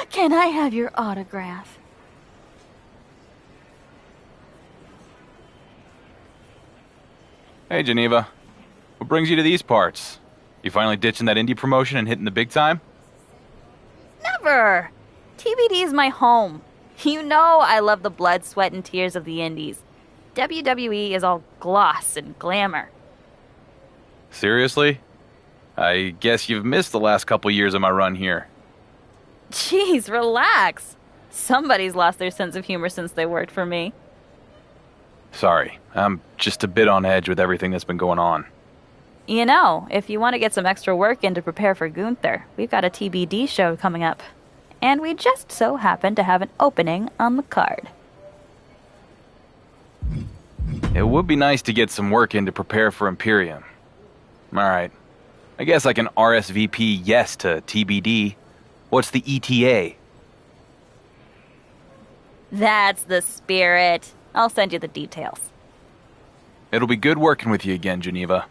Can I have your autograph? Hey, Geneva. What brings you to these parts? You finally ditching that indie promotion and hitting the big time? Never! TBD is my home. You know I love the blood, sweat, and tears of the indies. WWE is all gloss and glamour. Seriously? I guess you've missed the last couple years of my run here. Jeez, relax. Somebody's lost their sense of humor since they worked for me. Sorry, I'm just a bit on edge with everything that's been going on. You know, if you want to get some extra work in to prepare for Gunther, we've got a TBD show coming up. And we just so happen to have an opening on the card. It would be nice to get some work in to prepare for Imperium. Alright, I guess I can RSVP yes to TBD. What's the ETA? That's the spirit. I'll send you the details. It'll be good working with you again, Geneva.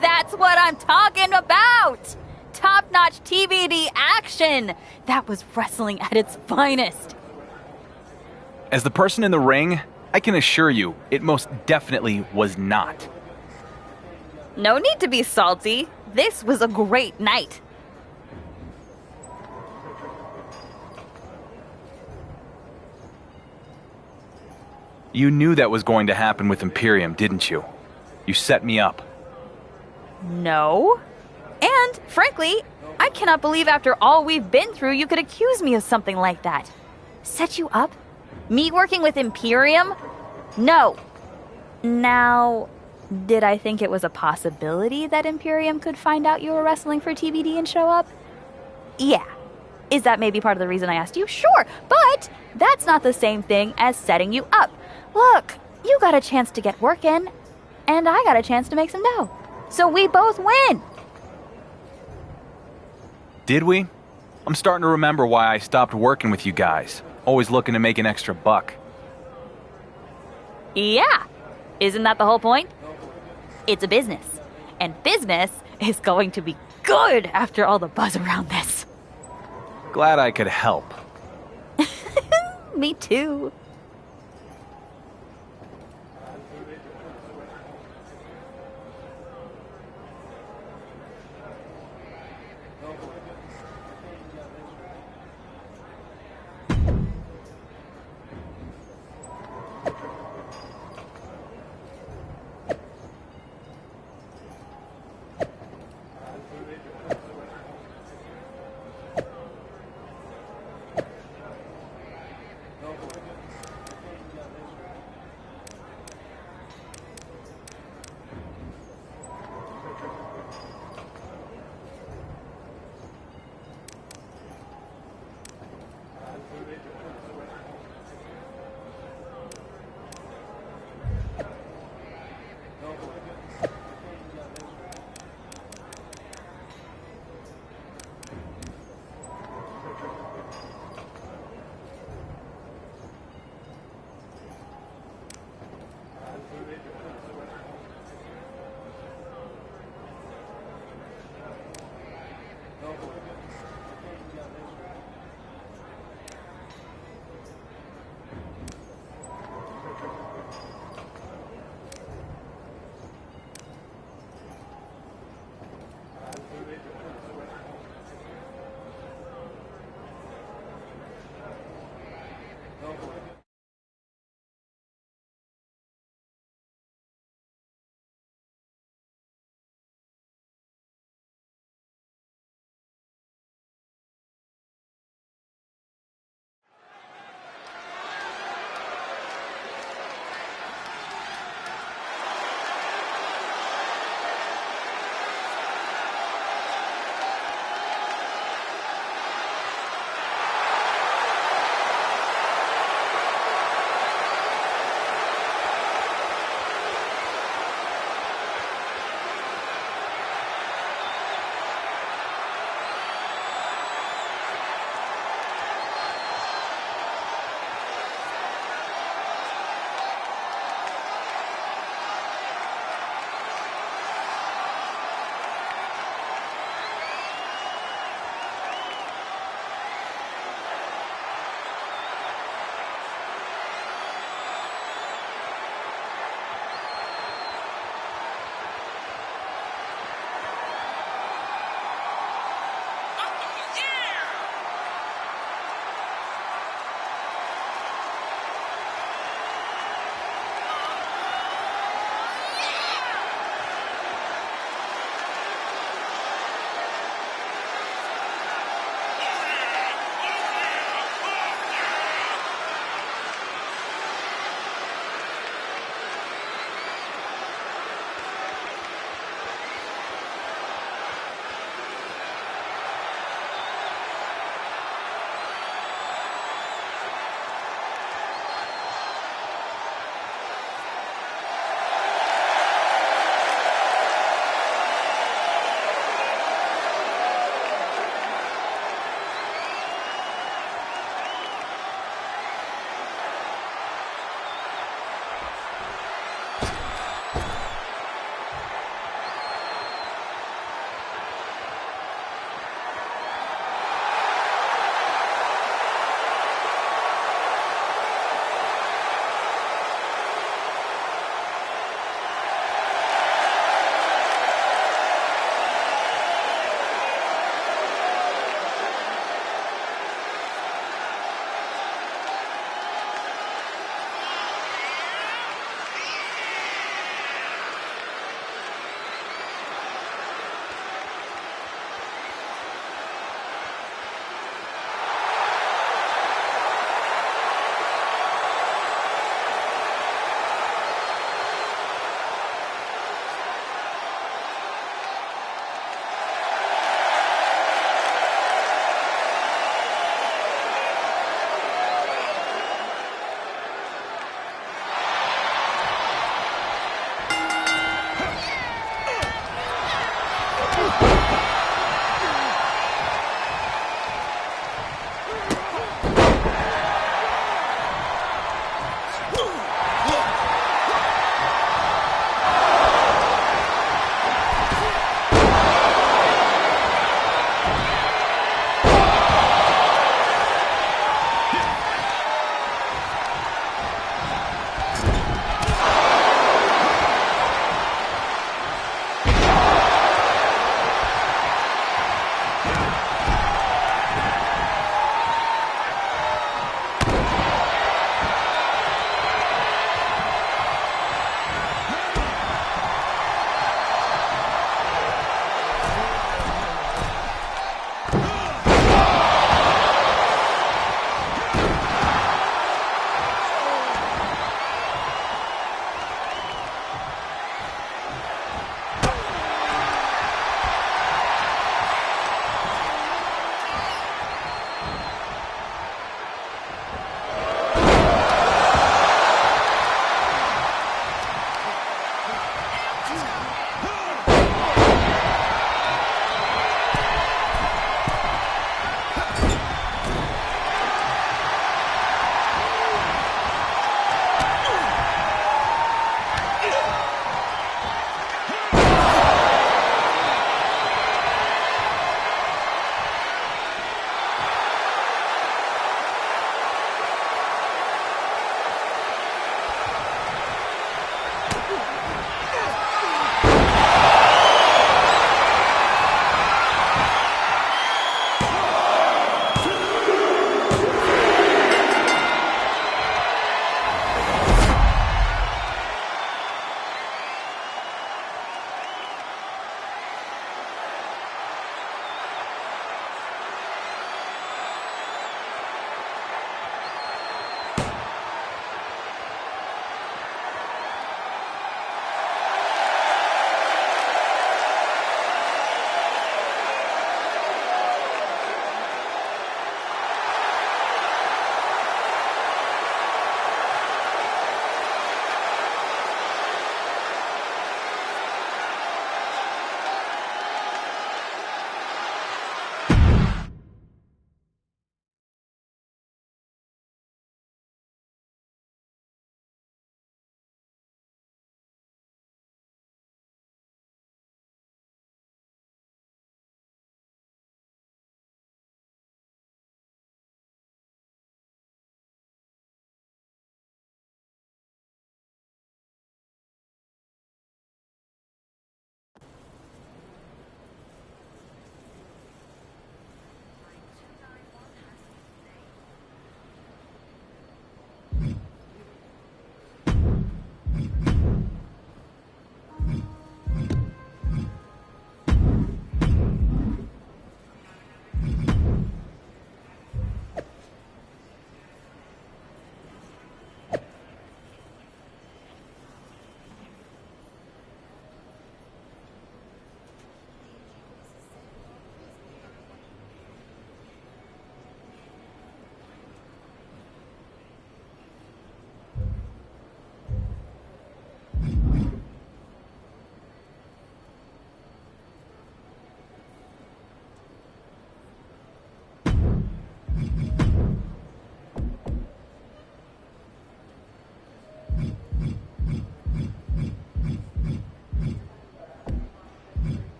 That's what I'm talking about! Top-notch TBD action! That was wrestling at its finest. As the person in the ring, I can assure you, it most definitely was not. No need to be salty. This was a great night. You knew that was going to happen with Imperium, didn't you? You set me up. No. And, frankly, I cannot believe after all we've been through you could accuse me of something like that. Set you up? Me working with Imperium? No. Now, did I think it was a possibility that Imperium could find out you were wrestling for TBD and show up? Yeah. Is that maybe part of the reason I asked you? Sure, but that's not the same thing as setting you up. Look, you got a chance to get work in, and I got a chance to make some dough. So we both win. Did we? I'm starting to remember why I stopped working with you guys. Always looking to make an extra buck. Yeah. Isn't that the whole point? It's a business. And business is going to be good after all the buzz around this. Glad I could help. Me too.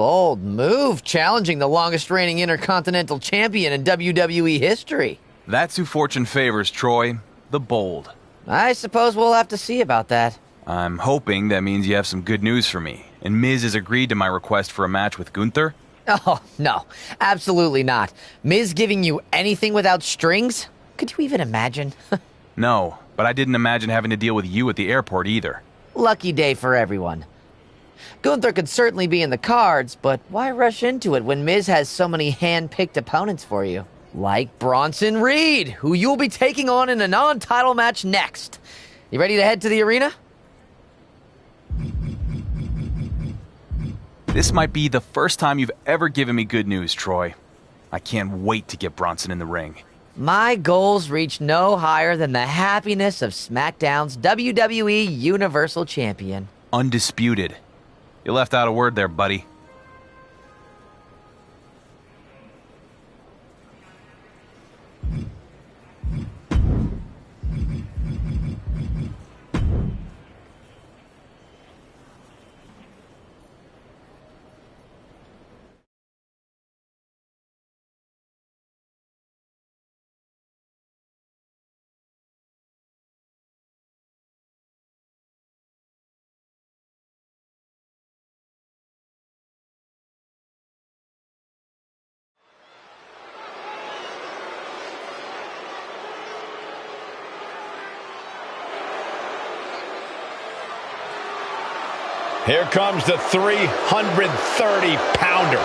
Bold move, challenging the longest reigning Intercontinental Champion in WWE history. That's who fortune favors, Troy. The bold. I suppose we'll have to see about that. I'm hoping that means you have some good news for me. And Miz has agreed to my request for a match with Gunther? Oh, no. Absolutely not. Miz giving you anything without strings? Could you even imagine? No, but I didn't imagine having to deal with you at the airport either. Lucky day for everyone. Gunther could certainly be in the cards, but why rush into it when Miz has so many hand-picked opponents for you? Like Bronson Reed, who you'll be taking on in a non-title match next. You ready to head to the arena? This might be the first time you've ever given me good news, Troy. I can't wait to get Bronson in the ring. My goals reach no higher than the happiness of SmackDown's WWE Universal Champion. Undisputed. You left out a word there, buddy. Here comes the 330-pounder,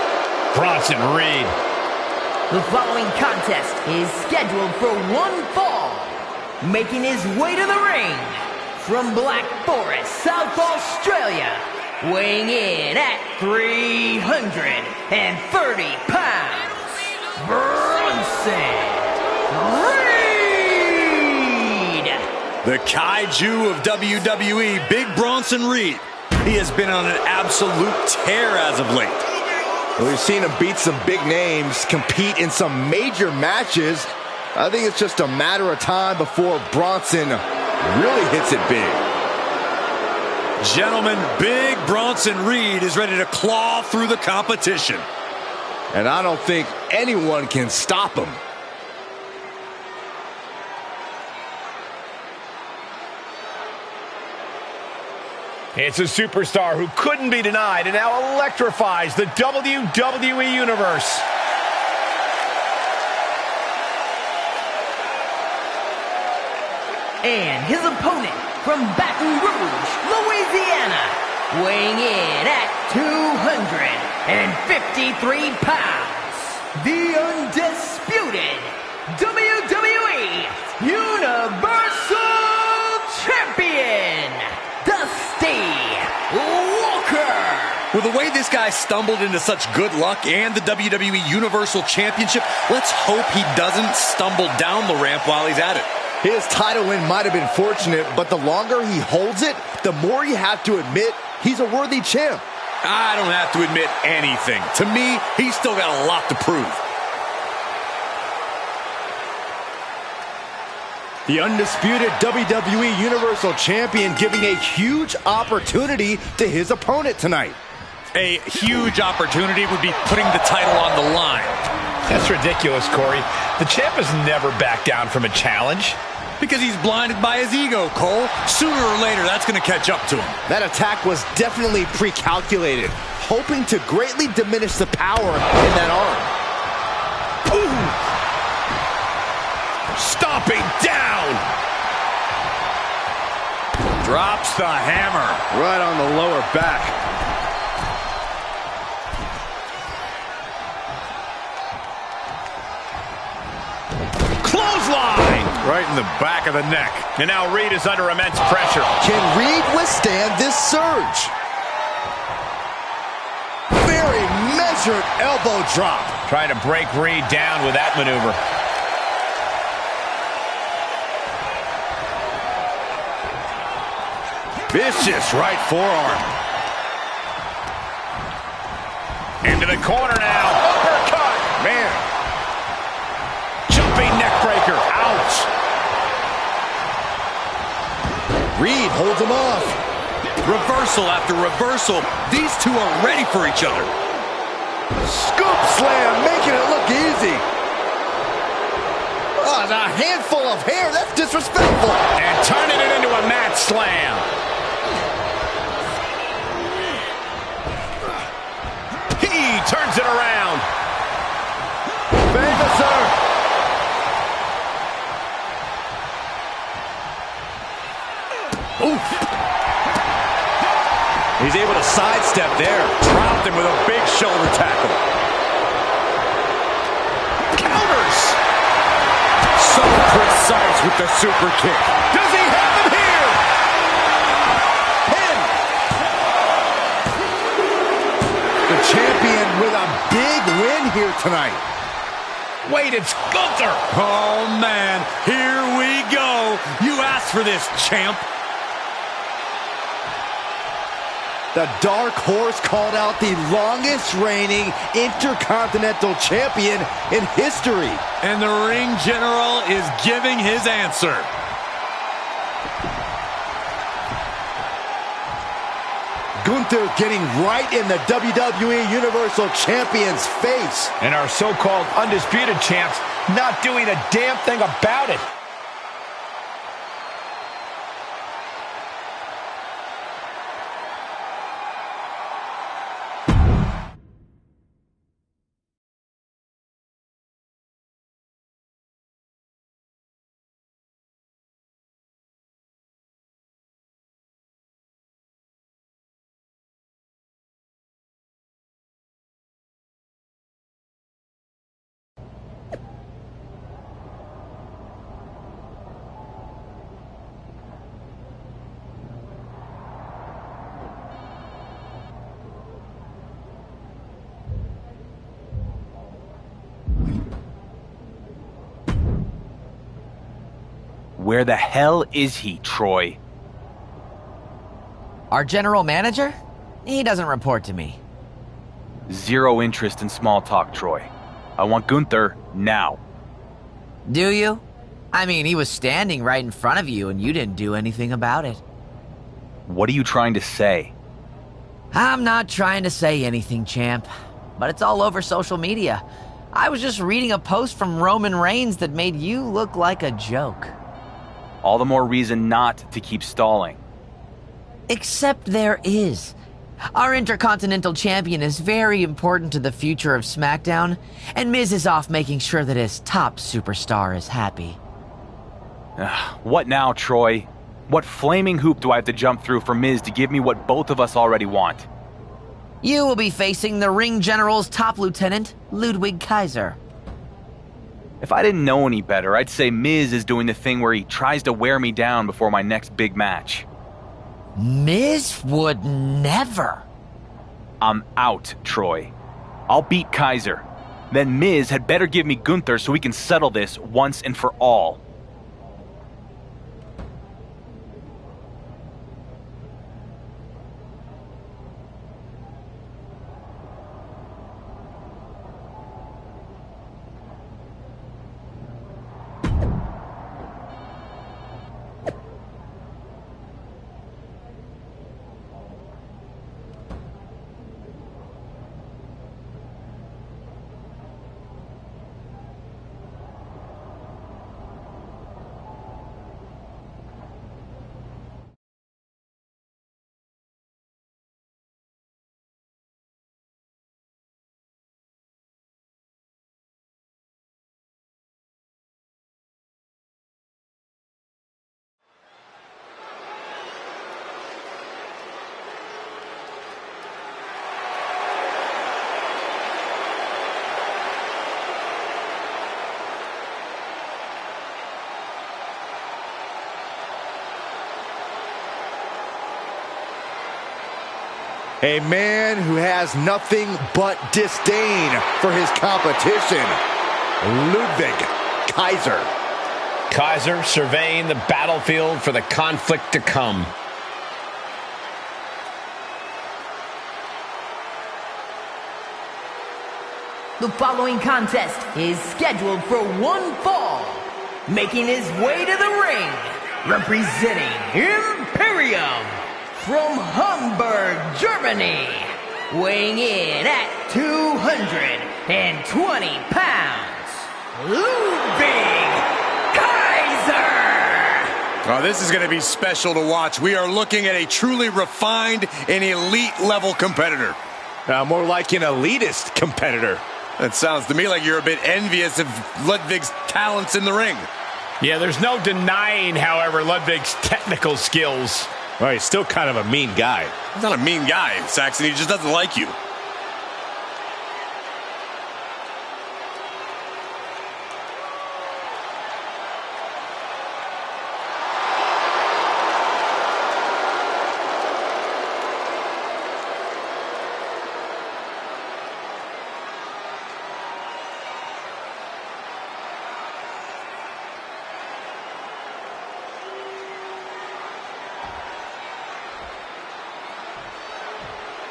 Bronson Reed. The following contest is scheduled for one fall. Making his way to the ring from Black Forest, South Australia, weighing in at 330 pounds, Bronson Reed. The kaiju of WWE, Big Bronson Reed. He has been on an absolute tear as of late. Well, we've seen him beat some big names, compete in some major matches. I think it's just a matter of time before Bronson really hits it big. Gentlemen, Big Bronson Reed is ready to claw through the competition. And I don't think anyone can stop him. It's a superstar who couldn't be denied and now electrifies the WWE Universe. And his opponent from Baton Rouge, Louisiana, weighing in at 253 pounds, the undisputed WWE Universal Champion, Walker. With the way this guy stumbled into such good luck and the WWE Universal Championship, let's hope he doesn't stumble down the ramp while he's at it. His title win might have been fortunate, but the longer he holds it, the more you have to admit he's a worthy champ. I don't have to admit anything. To me, he's still got a lot to prove. The undisputed WWE Universal Champion giving a huge opportunity to his opponent tonight. A huge opportunity would be putting the title on the line. That's ridiculous, Corey. The champ has never backed down from a challenge. Because he's blinded by his ego, Cole. Sooner or later, that's going to catch up to him. That attack was definitely pre-calculated, hoping to greatly diminish the power in that arm. Ooh. Stomping down. Drops the hammer. Right on the lower back. Clothesline. Right in the back of the neck. And now Reed is under immense pressure. Can Reed withstand this surge? Very measured elbow drop. Trying to break Reed down with that maneuver. Vicious right forearm. Into the corner now. Uppercut. Man. Jumping neck breaker. Ouch. Reed holds him off. Reversal after reversal. These two are ready for each other. Scoop slam, making it look easy. Oh, a handful of hair. That's disrespectful. And turning it into a mat slam. He turns it around. Famouser. Oof. He's able to sidestep there. Dropped him with a big shoulder tackle. Counters. So precise with the super kick. Does he have him here? Pin. The champion with a big win here tonight. Wait, it's Gunther. Oh, man. Here we go. You asked for this, champ. The Dark Horse called out the longest reigning Intercontinental Champion in history. And the ring general is giving his answer. Gunther getting right in the WWE Universal Champion's face. And our so-called undisputed champs not doing a damn thing about it. Where the hell is he, Troy? Our general manager? He doesn't report to me. Zero interest in small talk, Troy. I want Gunther now. Do you? I mean, he was standing right in front of you and you didn't do anything about it. What are you trying to say? I'm not trying to say anything, champ. But it's all over social media. I was just reading a post from Roman Reigns that made you look like a joke. All the more reason not to keep stalling. Except there is. Our Intercontinental Champion is very important to the future of SmackDown, and Miz is off making sure that his top superstar is happy. What now, Troy? What flaming hoop do I have to jump through for Miz to give me what both of us already want? You will be facing the Ring General's top lieutenant, Ludwig Kaiser. If I didn't know any better, I'd say Miz is doing the thing where he tries to wear me down before my next big match. Miz would never. I'm out, Troy. I'll beat Kaiser. Then Miz had better give me Gunther so we can settle this once and for all. A man who has nothing but disdain for his competition, Ludwig Kaiser. Kaiser surveying the battlefield for the conflict to come. The following contest is scheduled for one fall. Making his way to the ring, representing Imperium from Hamburg, Germany. Weighing in at 220 pounds, Ludwig Kaiser! Oh, this is going to be special to watch. We are looking at a truly refined and elite-level competitor. More like an elitist competitor. That sounds to me like you're a bit envious of Ludwig's talents in the ring. Yeah, there's no denying, however, Ludwig's technical skills. Well, he's still kind of a mean guy. He's not a mean guy, Saxon. He just doesn't like you.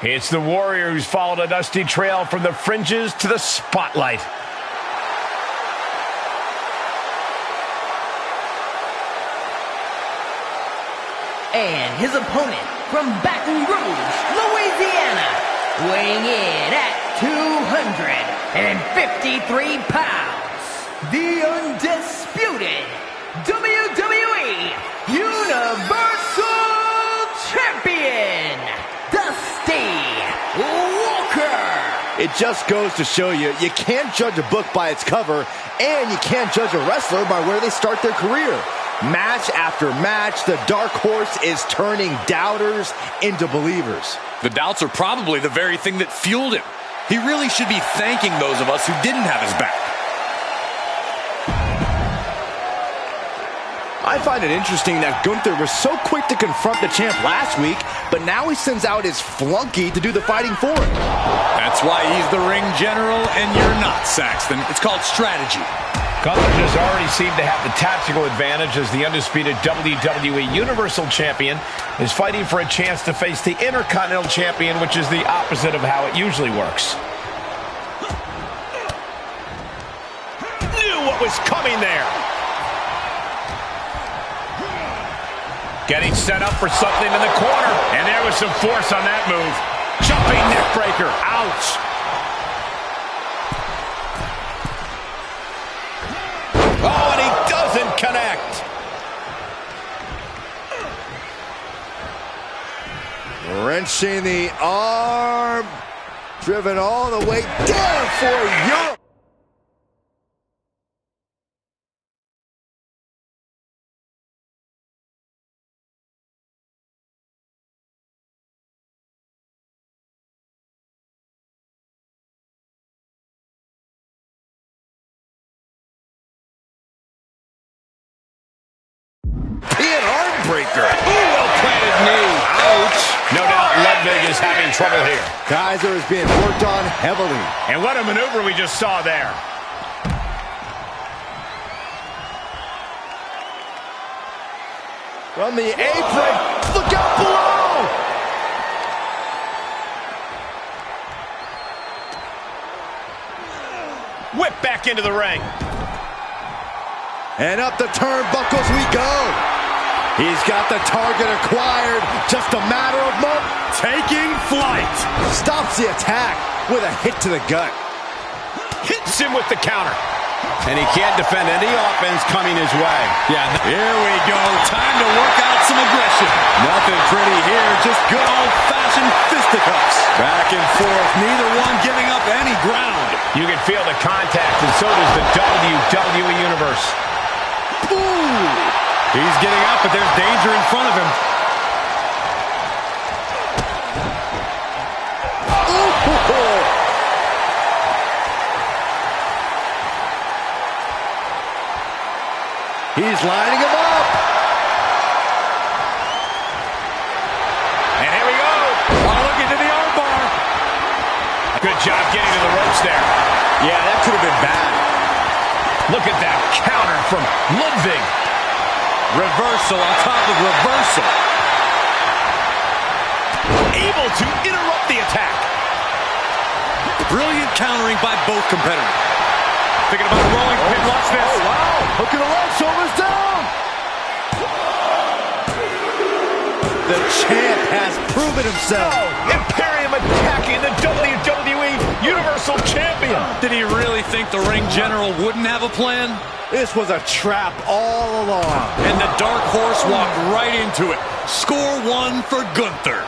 It's the Warrior who's followed a dusty trail from the fringes to the spotlight. And his opponent from Baton Rouge, Louisiana, weighing in at 253 pounds, the undisputed WWE Universal Champion, Walker. It just goes to show you, you can't judge a book by its cover, and you can't judge a wrestler by where they start their career. Match after match, the dark horse is turning doubters into believers. The doubts are probably the very thing that fueled him. He really should be thanking those of us who didn't have his back. I find it interesting that Gunther was so quick to confront the champ last week, but now he sends out his flunky to do the fighting for him. That's why he's the ring general and you're not, Saxton. It's called strategy. Gunther does already seem to have the tactical advantage as the undisputed WWE Universal Champion is fighting for a chance to face the Intercontinental Champion, which is the opposite of how it usually works. Knew what was coming there. Getting set up for something in the corner. And there was some force on that move. Jumping neck breaker. Ouch. Oh, and he doesn't connect. Wrenching the arm. Driven all the way down for Europe. Breaker. Ooh, well-planted knee. Ouch. No doubt Ludwig is having trouble here. Kaiser is being worked on heavily. And what a maneuver we just saw there. From the apron. Look out below. Whip back into the ring. And up the turnbuckles we go. He's got the target acquired. Just a matter of moments. Taking flight. Stops the attack with a hit to the gut. Hits him with the counter. And he can't defend any offense coming his way. Yeah, here we go. Time to work out some aggression. Nothing pretty here. Just good old-fashioned fisticuffs. Back and forth. Neither one giving up any ground. You can feel the contact, and so does the WWE Universe. Ooh. He's getting up, but there's danger in front of him. Ooh. He's lining him up. And here we go. Oh, look into the armbar. Good job getting to the ropes there. Yeah, that could have been bad. Look at that counter from Ludwig. Reversal on top of reversal. Able to interrupt the attack. Brilliant countering by both competitors. Thinking about a rolling pin. Watch this. Oh, wow. Hook of the leg, shoulders down. The champ has proven himself. Imperium attacking the WWE Universal Champion. Did he really think the ring general wouldn't have a plan? This was a trap all along. And the dark horse walked right into it. Score 1 for Gunther.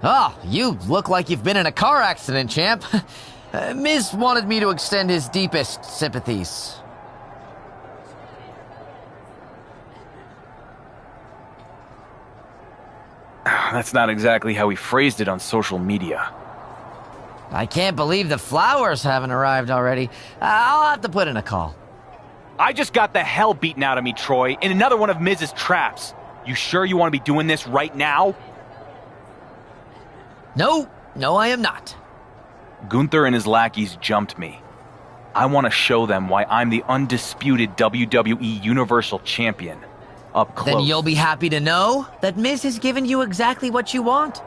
Oh, you look like you've been in a car accident, champ. Miz wanted me to extend his deepest sympathies. That's not exactly how he phrased it on social media. I can't believe the flowers haven't arrived already. I'll have to put in a call. I just got the hell beaten out of me, Troy, in another one of Miz's traps. You sure you want to be doing this right now? No, I am not. Gunther and his lackeys jumped me. I want to show them why I'm the undisputed WWE Universal Champion. Up close. Then you'll be happy to know that Miz has given you exactly what you want.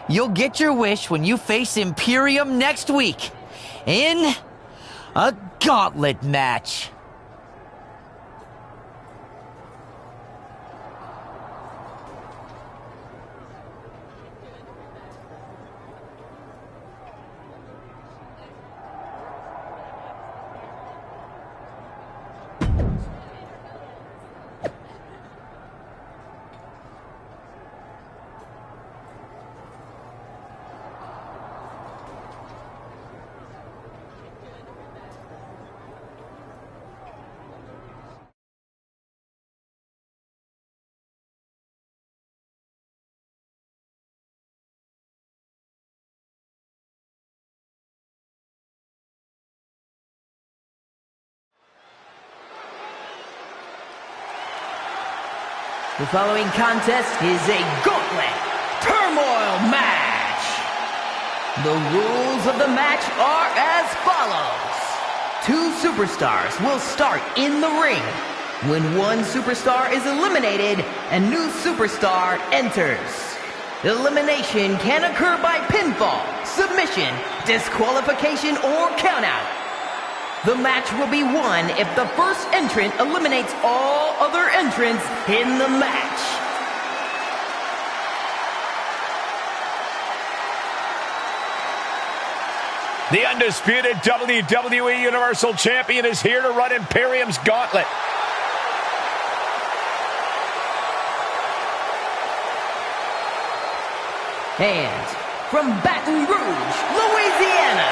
You'll get your wish when you face Imperium next week in a gauntlet match. The following contest is a gauntlet turmoil match. The rules of the match are as follows. 2 superstars will start in the ring. When one superstar is eliminated, a new superstar enters. Elimination can occur by pinfall, submission, disqualification, or countout. The match will be won if the first entrant eliminates all other entrants in the match. The undisputed WWE Universal Champion is here to run Imperium's gauntlet. And from Baton Rouge, Louisiana,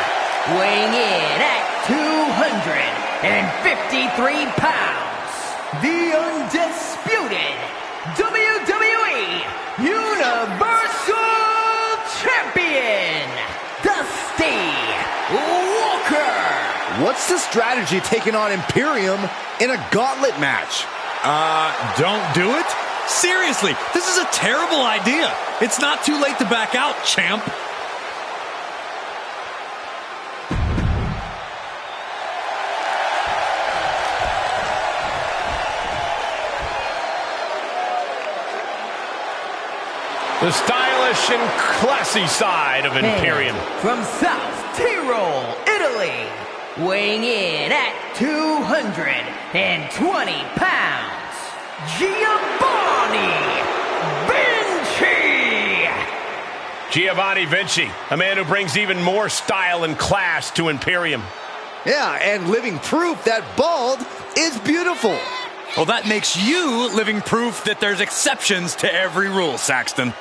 weighing in at 253 pounds, the undisputed WWE Universal Champion, Dusty Walker. What's the strategy taking on Imperium in a gauntlet match? Don't do it? Seriously, this is a terrible idea. It's not too late to back out, champ. The stylish and classy side of Imperium. And from South Tyrol, Italy, weighing in at 220 pounds, Giovanni Vinci! Giovanni Vinci, a man who brings even more style and class to Imperium. Yeah, and living proof that bald is beautiful. Well, that makes you living proof that there's exceptions to every rule, Saxton.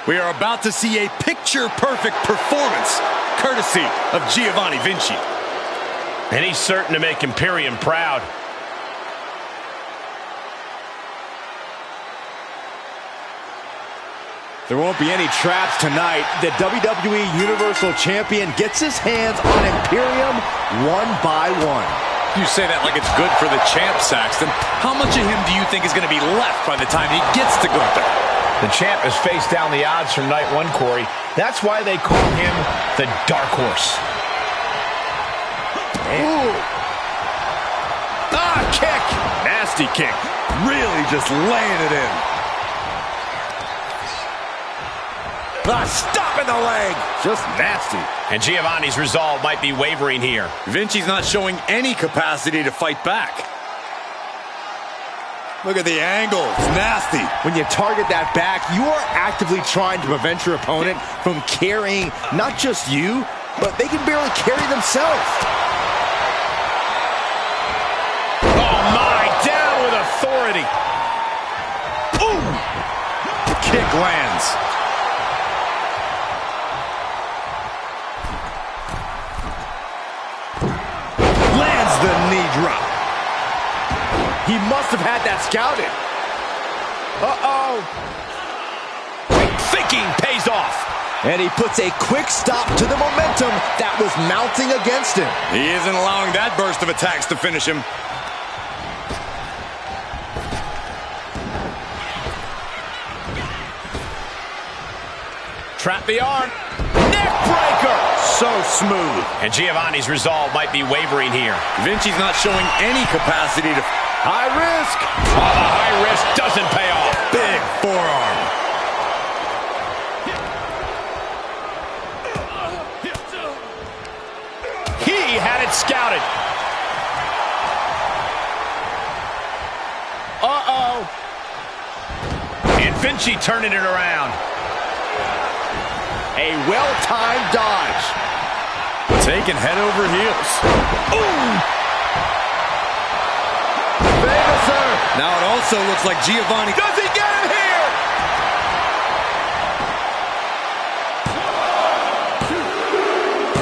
We are about to see a picture-perfect performance, courtesy of Giovanni Vinci. And he's certain to make Imperium proud. There won't be any traps tonight. The WWE Universal Champion gets his hands on Imperium one by one. You say that like it's good for the champ, Saxton. How much of him do you think is going to be left by the time he gets to Gunther? The champ has faced down the odds from night one, Corey. That's why they call him the Dark Horse. Ooh. Ah, kick! Nasty kick. Really just laying it in. Ah, stop in the leg! Just nasty. And Giovanni's resolve might be wavering here. Vinci's not showing any capacity to fight back. Look at the angle. It's nasty. When you target that back, you are actively trying to prevent your opponent from carrying not just you, but they can barely carry themselves. Oh my, down with authority. Boom! The kick lands. Lands the knee drop. He must have had that scouted. Uh-oh. Quick thinking pays off. And he puts a quick stop to the momentum that was mounting against him. He isn't allowing that burst of attacks to finish him. Trap the arm. Neck breaker. So smooth. And Giovanni's resolve might be wavering here. Vinci's not showing any capacity to... High risk. Oh, the high risk doesn't pay off. Big forearm. He had it scouted. Uh-oh. And Vinci turning it around. A well-timed dodge. Taking head over heels. Ooh. Now it also looks like Giovanni... Does he get him here?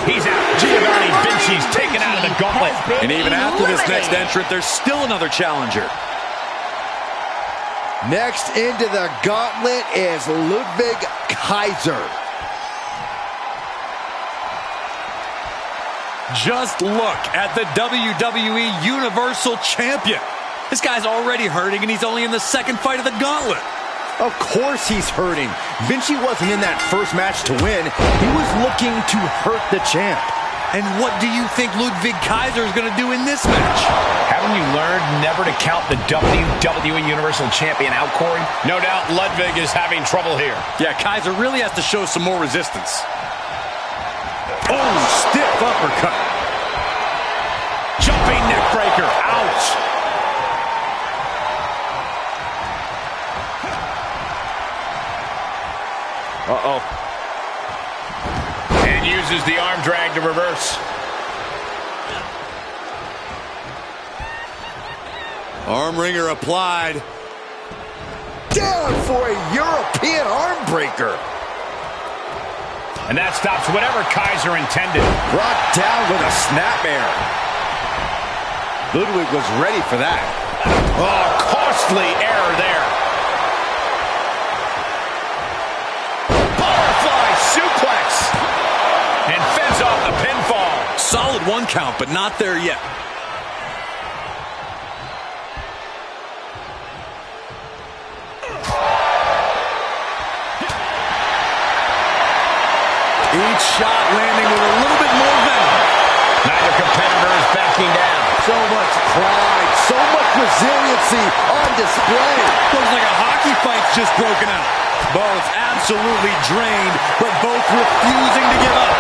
He's out. Giovanni Vinci's taken out of the gauntlet. And even after this next entrant, there's still another challenger. Next into the gauntlet is Ludwig Kaiser. Just look at the WWE Universal Champion. This guy's already hurting, and he's only in the second fight of the gauntlet. Of course he's hurting. Vinci wasn't in that first match to win. He was looking to hurt the champ. And what do you think Ludwig Kaiser is going to do in this match? Haven't you learned never to count the WWE Universal Champion out, Corey? No doubt Ludwig is having trouble here. Yeah, Kaiser really has to show some more resistance. Oh, stiff uppercut. Jumping neck breaker. Ouch. Uh-oh. And uses the arm drag to reverse. Arm wringer applied. Down for a European arm breaker. And that stops whatever Kaiser intended. Brought down with a snapmare. Ludwig was ready for that. Oh, costly error there. Butterfly suplex. And fends off the pinfall. Solid 1 count, but not there yet. Each shot landing with a little bit more venom. Neither competitor is backing down. So much pride, so much resiliency on display. Looks like a hockey fight's just broken out. Both absolutely drained, but both refusing to give up.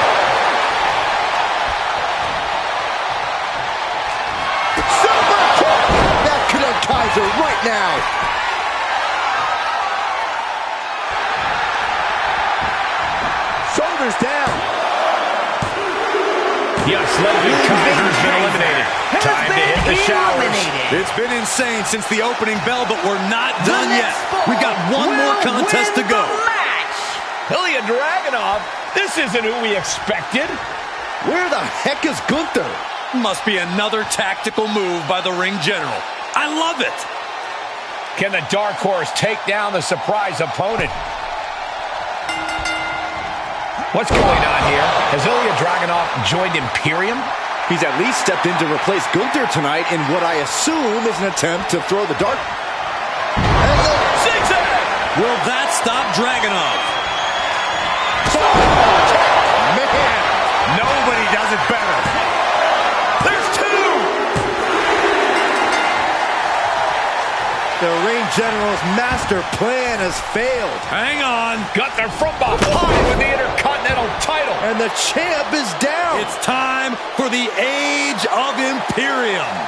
Super kick! That could end Kaiser right now. Shoulders down. Yes, Ludwig Kaiser's been eliminated. Time to hit the showers. It's been insane since the opening bell, but we're not done yet. We've got one more contest to go. Ilya Dragunov? This isn't who we expected. Where the heck is Gunther? Must be another tactical move by the ring general. I love it. Can the Dark Horse take down the surprise opponent? What's going on here? Has Ilya Dragunov joined Imperium? He's at least stepped in to replace Gunther tonight in what I assume is an attempt to throw the Dark... Zigzag! Will that stop Dragunov? Man, nobody does it better. There's two! The ring general's master plan has failed. Hang on. Gunther from behind with the Intercontinental title. And the champ is down. It's time for the Age of Imperium.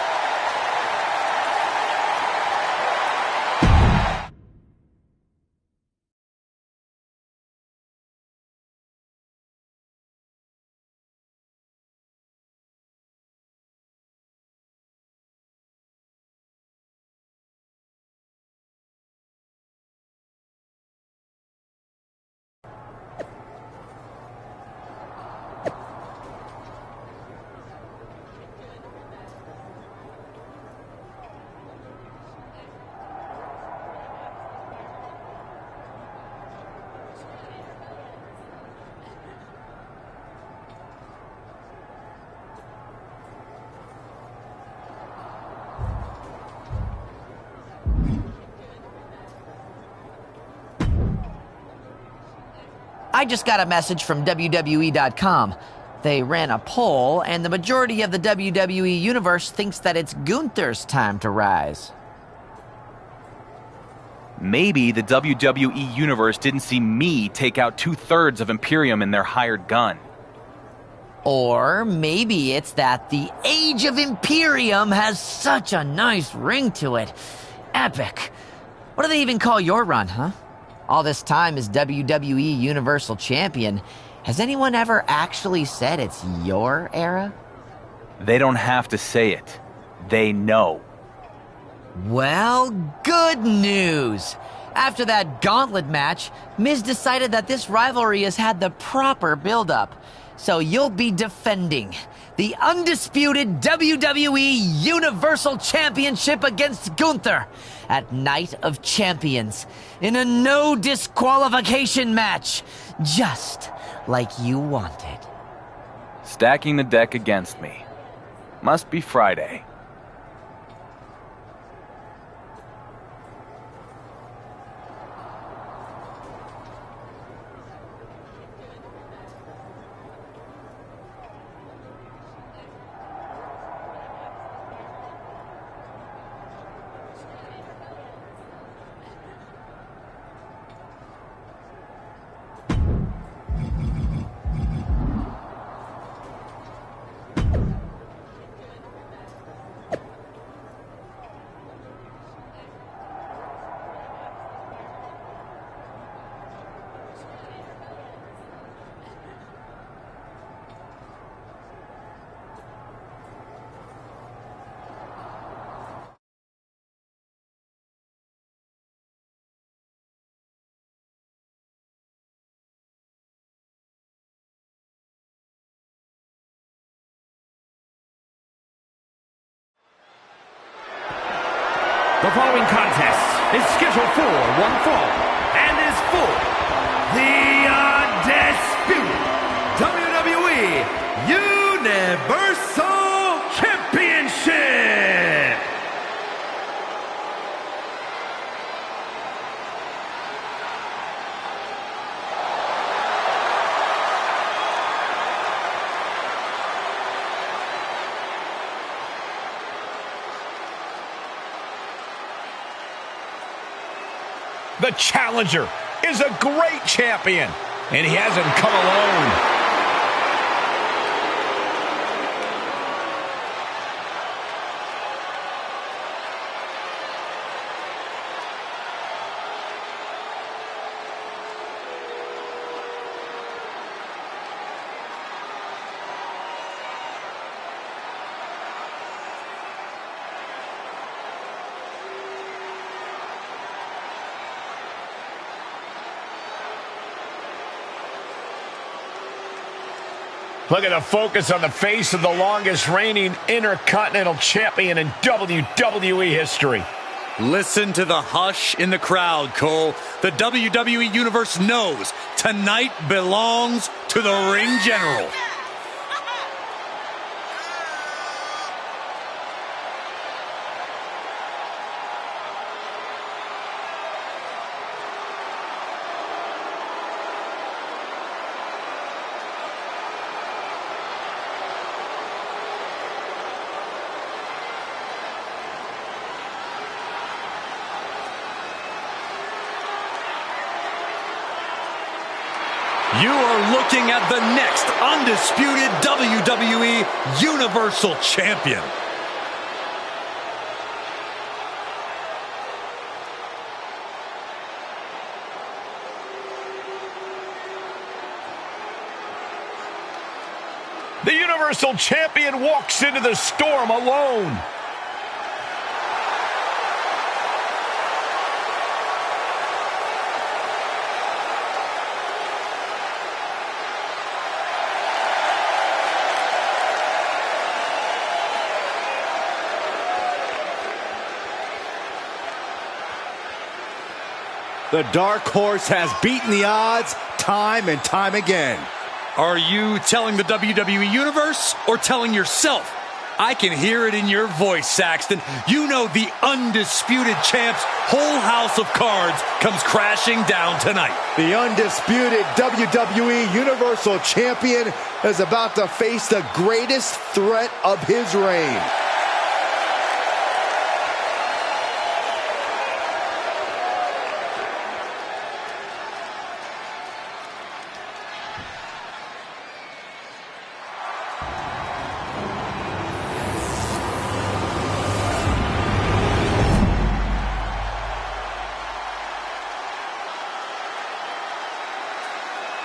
I just got a message from WWE.com. They ran a poll, and the majority of the WWE universe thinks that it's Gunther's time to rise. Maybe the WWE universe didn't see me take out 2/3 of Imperium in their hired gun. Or maybe it's that the Age of Imperium has such a nice ring to it. Epic. What do they even call your run, huh? All this time as WWE Universal Champion, has anyone ever actually said it's your era? They don't have to say it. They know. Well, good news. After that gauntlet match, Miz decided that this rivalry has had the proper build-up. So you'll be defending the undisputed WWE Universal Championship against Gunther at Night of Champions in a no disqualification match, just like you wanted. Stacking the deck against me. Must be Friday. The following contest is scheduled for one fall and is for the undisputed WWE Universal Championship. The challenger is a great champion, and he hasn't come alone. Look at the focus on the face of the longest reigning Intercontinental Champion in WWE history. Listen to the hush in the crowd, Cole. The WWE Universe knows tonight belongs to the Ring General. You are looking at the next undisputed WWE Universal Champion. The Universal Champion walks into the storm alone. The Dark Horse has beaten the odds time and time again. Are you telling the WWE Universe or telling yourself? I can hear it in your voice, Saxton. You know the undisputed champ's whole house of cards comes crashing down tonight. The undisputed WWE Universal Champion is about to face the greatest threat of his reign.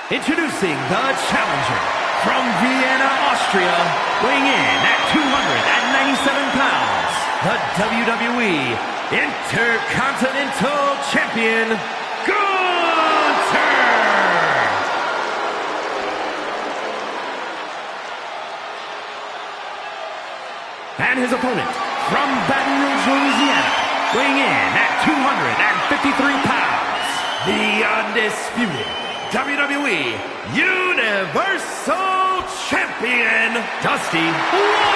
Introducing the challenger from Vienna, Austria, weighing in at 297 pounds, the WWE Intercontinental Champion, Gunther! And his opponent from Baton Rouge, Louisiana, weighing in at 253 pounds, the undisputed WWE Universal Champion, Dusty Walker!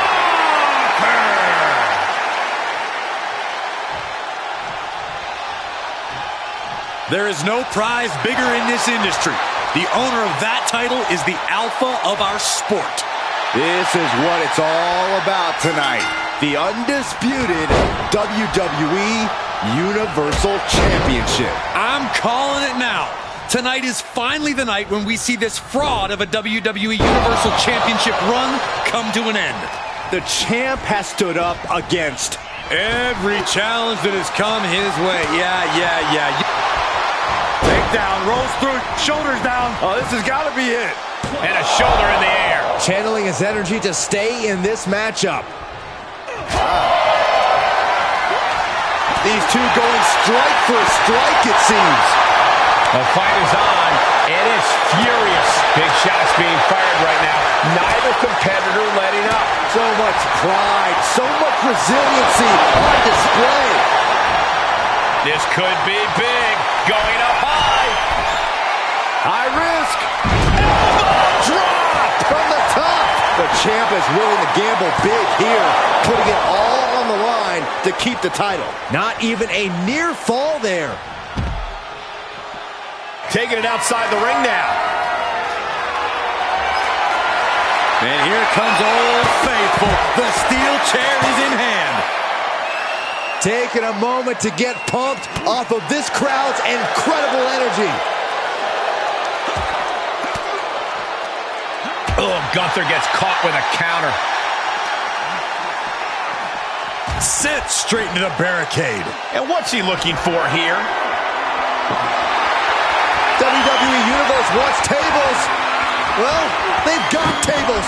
There is no prize bigger in this industry. The owner of that title is the alpha of our sport. This is what it's all about tonight. The undisputed WWE Universal Championship. I'm calling it now. Tonight is finally the night when we see this fraud of a WWE Universal Championship run come to an end. The champ has stood up against every challenge that has come his way. Yeah. takedown, rolls through, shoulders down. Oh, this has got to be it. And a shoulder in the air. Channeling his energy to stay in this matchup. These two going strike for a strike, it seems. The fight is on. It is furious. Big shots being fired right now. Neither competitor letting up. So much pride, so much resiliency on display. This could be big. Going up high. High risk. Elbow drop from the top. The champ is willing to gamble big here, putting it all on the line to keep the title. Not even a near fall there. Taking it outside the ring now. And here comes Old Faithful. The steel chair is in hand. Taking a moment to get pumped off of this crowd's incredible energy. Oh, Gunther gets caught with a counter. Sent straight into the barricade. And what's he looking for here? WWE Universe wants tables. Well, they've got tables.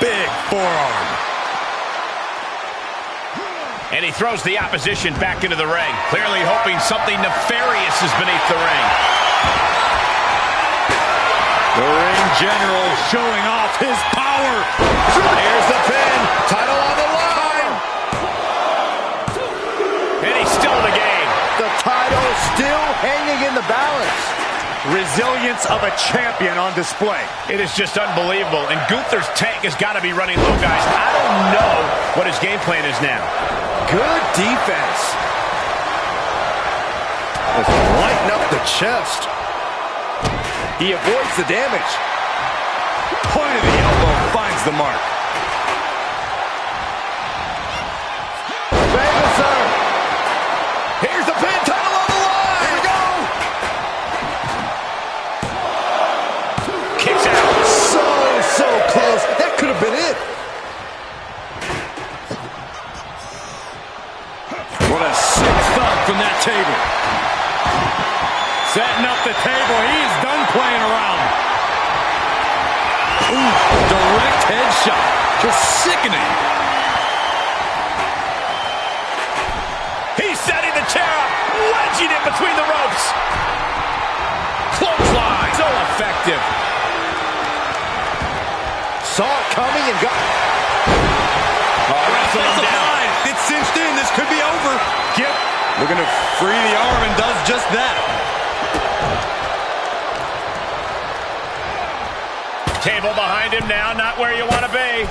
Big forearm. And he throws the opposition back into the ring, clearly hoping something nefarious is beneath the ring. The ring general showing off his power. Here's the pin. Title on the line. And he's still in the game. The title still hanging in the balance. Resilience of a champion on display. It is just unbelievable. And Gunther's tank has got to be running low, guys. I don't know what his game plan is now. Good defense. Let's lighten up the chest. He avoids the damage. Point of the elbow finds the mark. Sir. Here's the pin, title on the line. Here we go. Kicks out. So close. That could have been it. What a sick thump from that table. Setting up the table. He's done playing around. Ooh, direct headshot. Just sickening. He's setting the chair up. Wedging it between the ropes. Clothesline. So effective. Saw it coming and got... Wrestle him down. It's cinched in. This could be over. Yep. Looking to free the arm and does just that. Table behind him now, not where you want to be.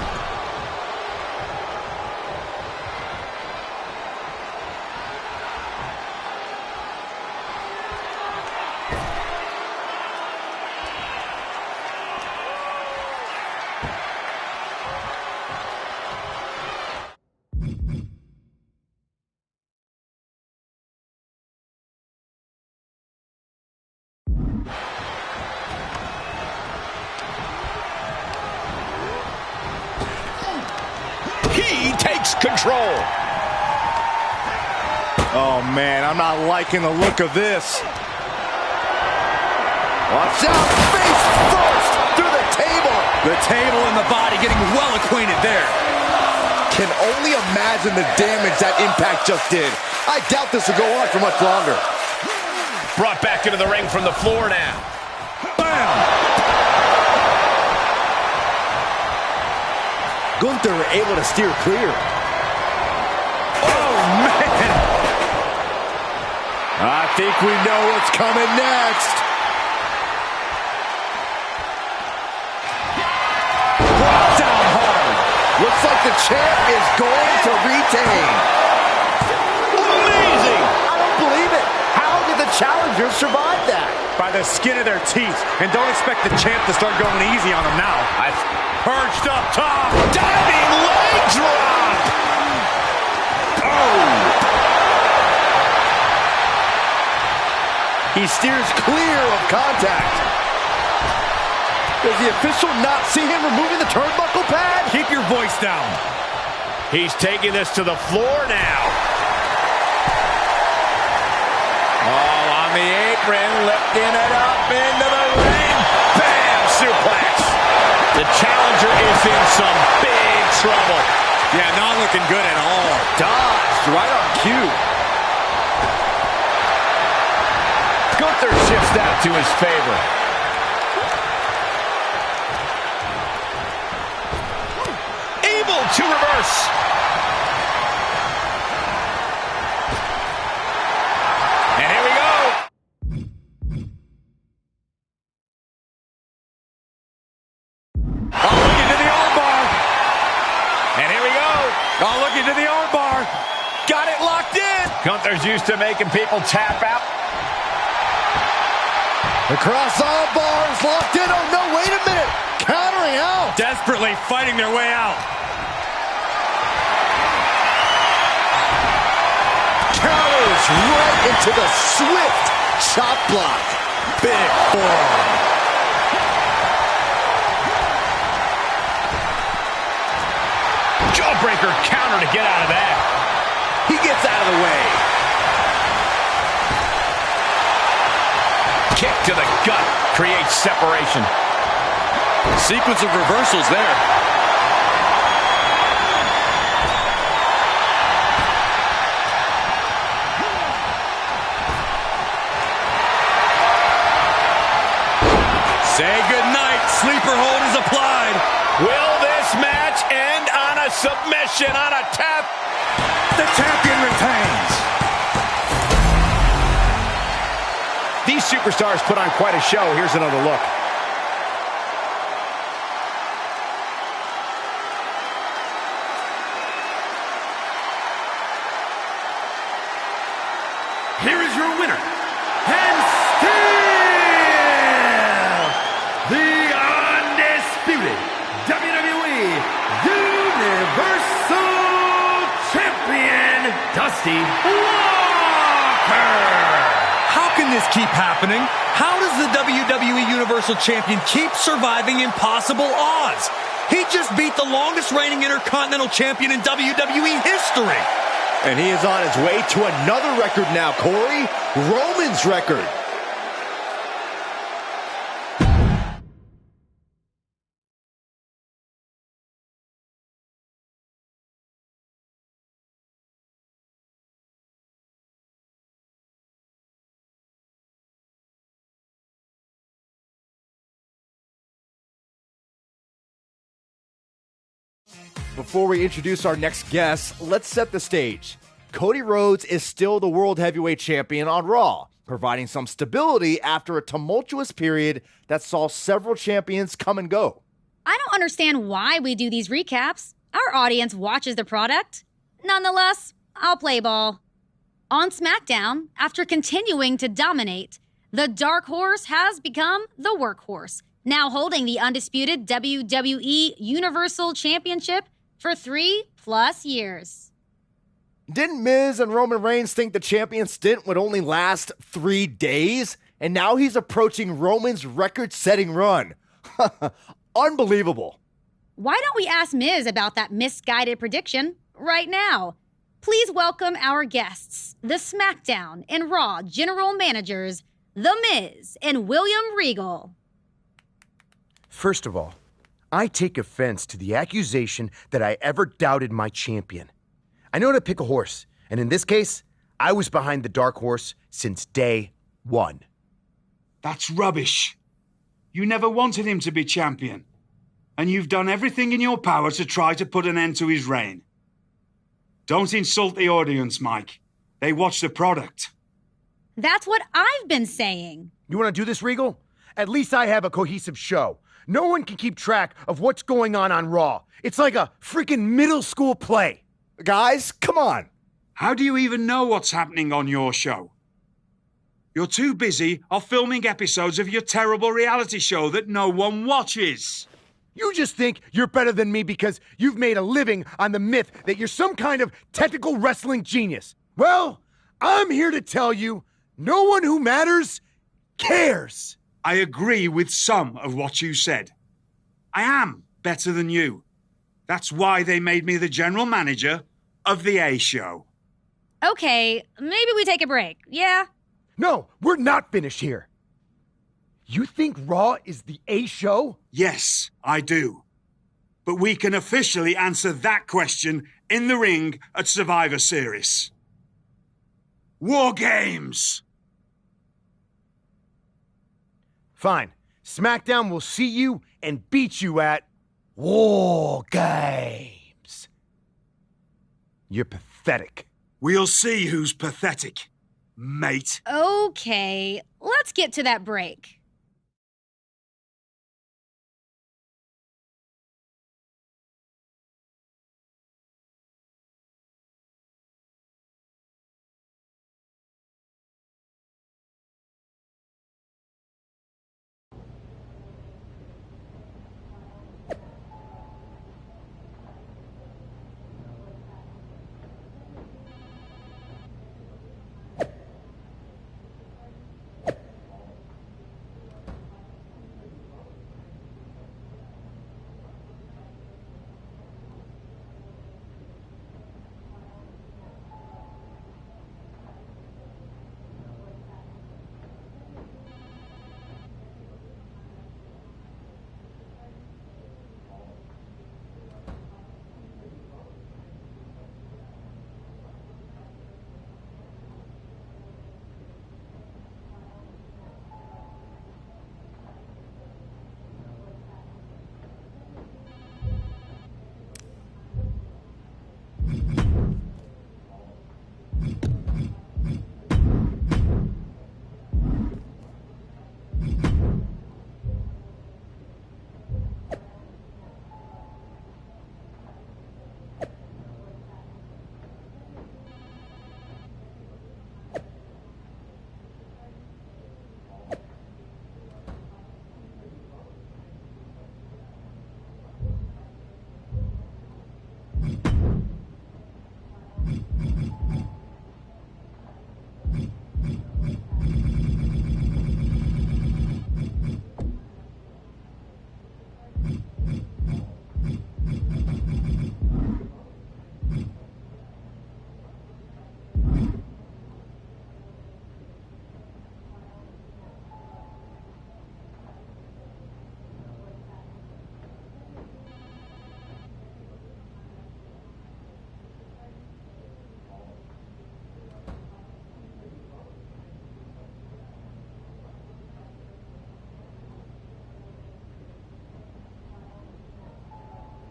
He takes control. Oh, man, I'm not liking the look of this. Watch out, face first through the table. The table and the body getting well acquainted there. Can only imagine the damage that impact just did. I doubt this will go on for much longer. Brought back into the ring from the floor now. Bam! Gunther able to steer clear. Oh, man! I think we know what's coming next. Brought down hard. Looks like the champ is going to retain. Amazing! I don't believe it. How did the challengers survive that? By the skin of their teeth. And don't expect the champ to start going easy on them now. Perched up top. Diving leg drop! Oh! He steers clear of contact. Does the official not see him removing the turnbuckle pad? Keep your voice down. He's taking this to the floor now. All on the apron, lifting it up into the ring. Bam! Suplex. The challenger is in some big trouble. Yeah, not looking good at all. Dodged right on cue. Gunther shifts that to his favor. Able to reverse. And here we go. Oh, looking to the armbar. And here we go. Oh, looking to the armbar. Got it locked in. Gunther's used to making people tap out. The cross arm bar is locked in. Oh, no, wait a minute. Countering out. Desperately fighting their way out. Counters right into the swift chop block. Big forearm. Jawbreaker counter to get out of that. He gets out of the way. Kick to the gut creates separation. Sequence of reversals there. Say goodnight. sleeper hold is applied. Will this match end on a submission, on a tap? The champion retains. These superstars put on quite a show. Here's another look. Here is your winner, and still the undisputed WWE Universal Champion, Dusty Walker. How can this keep happening? How does the WWE Universal Champion keep surviving impossible odds? He just beat the longest reigning Intercontinental Champion in WWE history. And he is on his way to another record now, Corey. Roman's record. Before we introduce our next guest, let's set the stage. Cody Rhodes is still the World Heavyweight Champion on Raw, providing some stability after a tumultuous period that saw several champions come and go. I don't understand why we do these recaps. Our audience watches the product. Nonetheless, I'll play ball. On SmackDown, after continuing to dominate, the Dark Horse has become the Workhorse, now holding the undisputed WWE Universal Championship for 3+ years. Didn't Miz and Roman Reigns think the champion stint would only last 3 days? And now he's approaching Roman's record-setting run. Unbelievable. Why don't we ask Miz about that misguided prediction right now? Please welcome our guests, the SmackDown and Raw General Managers, The Miz and William Regal. First of all, I take offense to the accusation that I ever doubted my champion. I know how to pick a horse, and in this case, I was behind the Dark Horse since day one. That's rubbish. You never wanted him to be champion, and you've done everything in your power to try to put an end to his reign. Don't insult the audience, Mike. They watch the product. That's what I've been saying. You want to do this, Regal? At least I have a cohesive show. No one can keep track of what's going on Raw. It's like a freaking middle school play. Guys, come on. How do you even know what's happening on your show? You're too busy off filming episodes of your terrible reality show that no one watches. You just think you're better than me because you've made a living on the myth that you're some kind of technical wrestling genius. Well, I'm here to tell you, no one who matters cares. I agree with some of what you said. I am better than you. That's why they made me the general manager of the A Show. Okay, maybe we take a break, yeah? No, we're not finished here. You think Raw is the A Show? Yes, I do. But we can officially answer that question in the ring at Survivor Series. War Games! Fine. SmackDown will see you and beat you at War Games. You're pathetic. We'll see who's pathetic, mate. Okay, let's get to that break.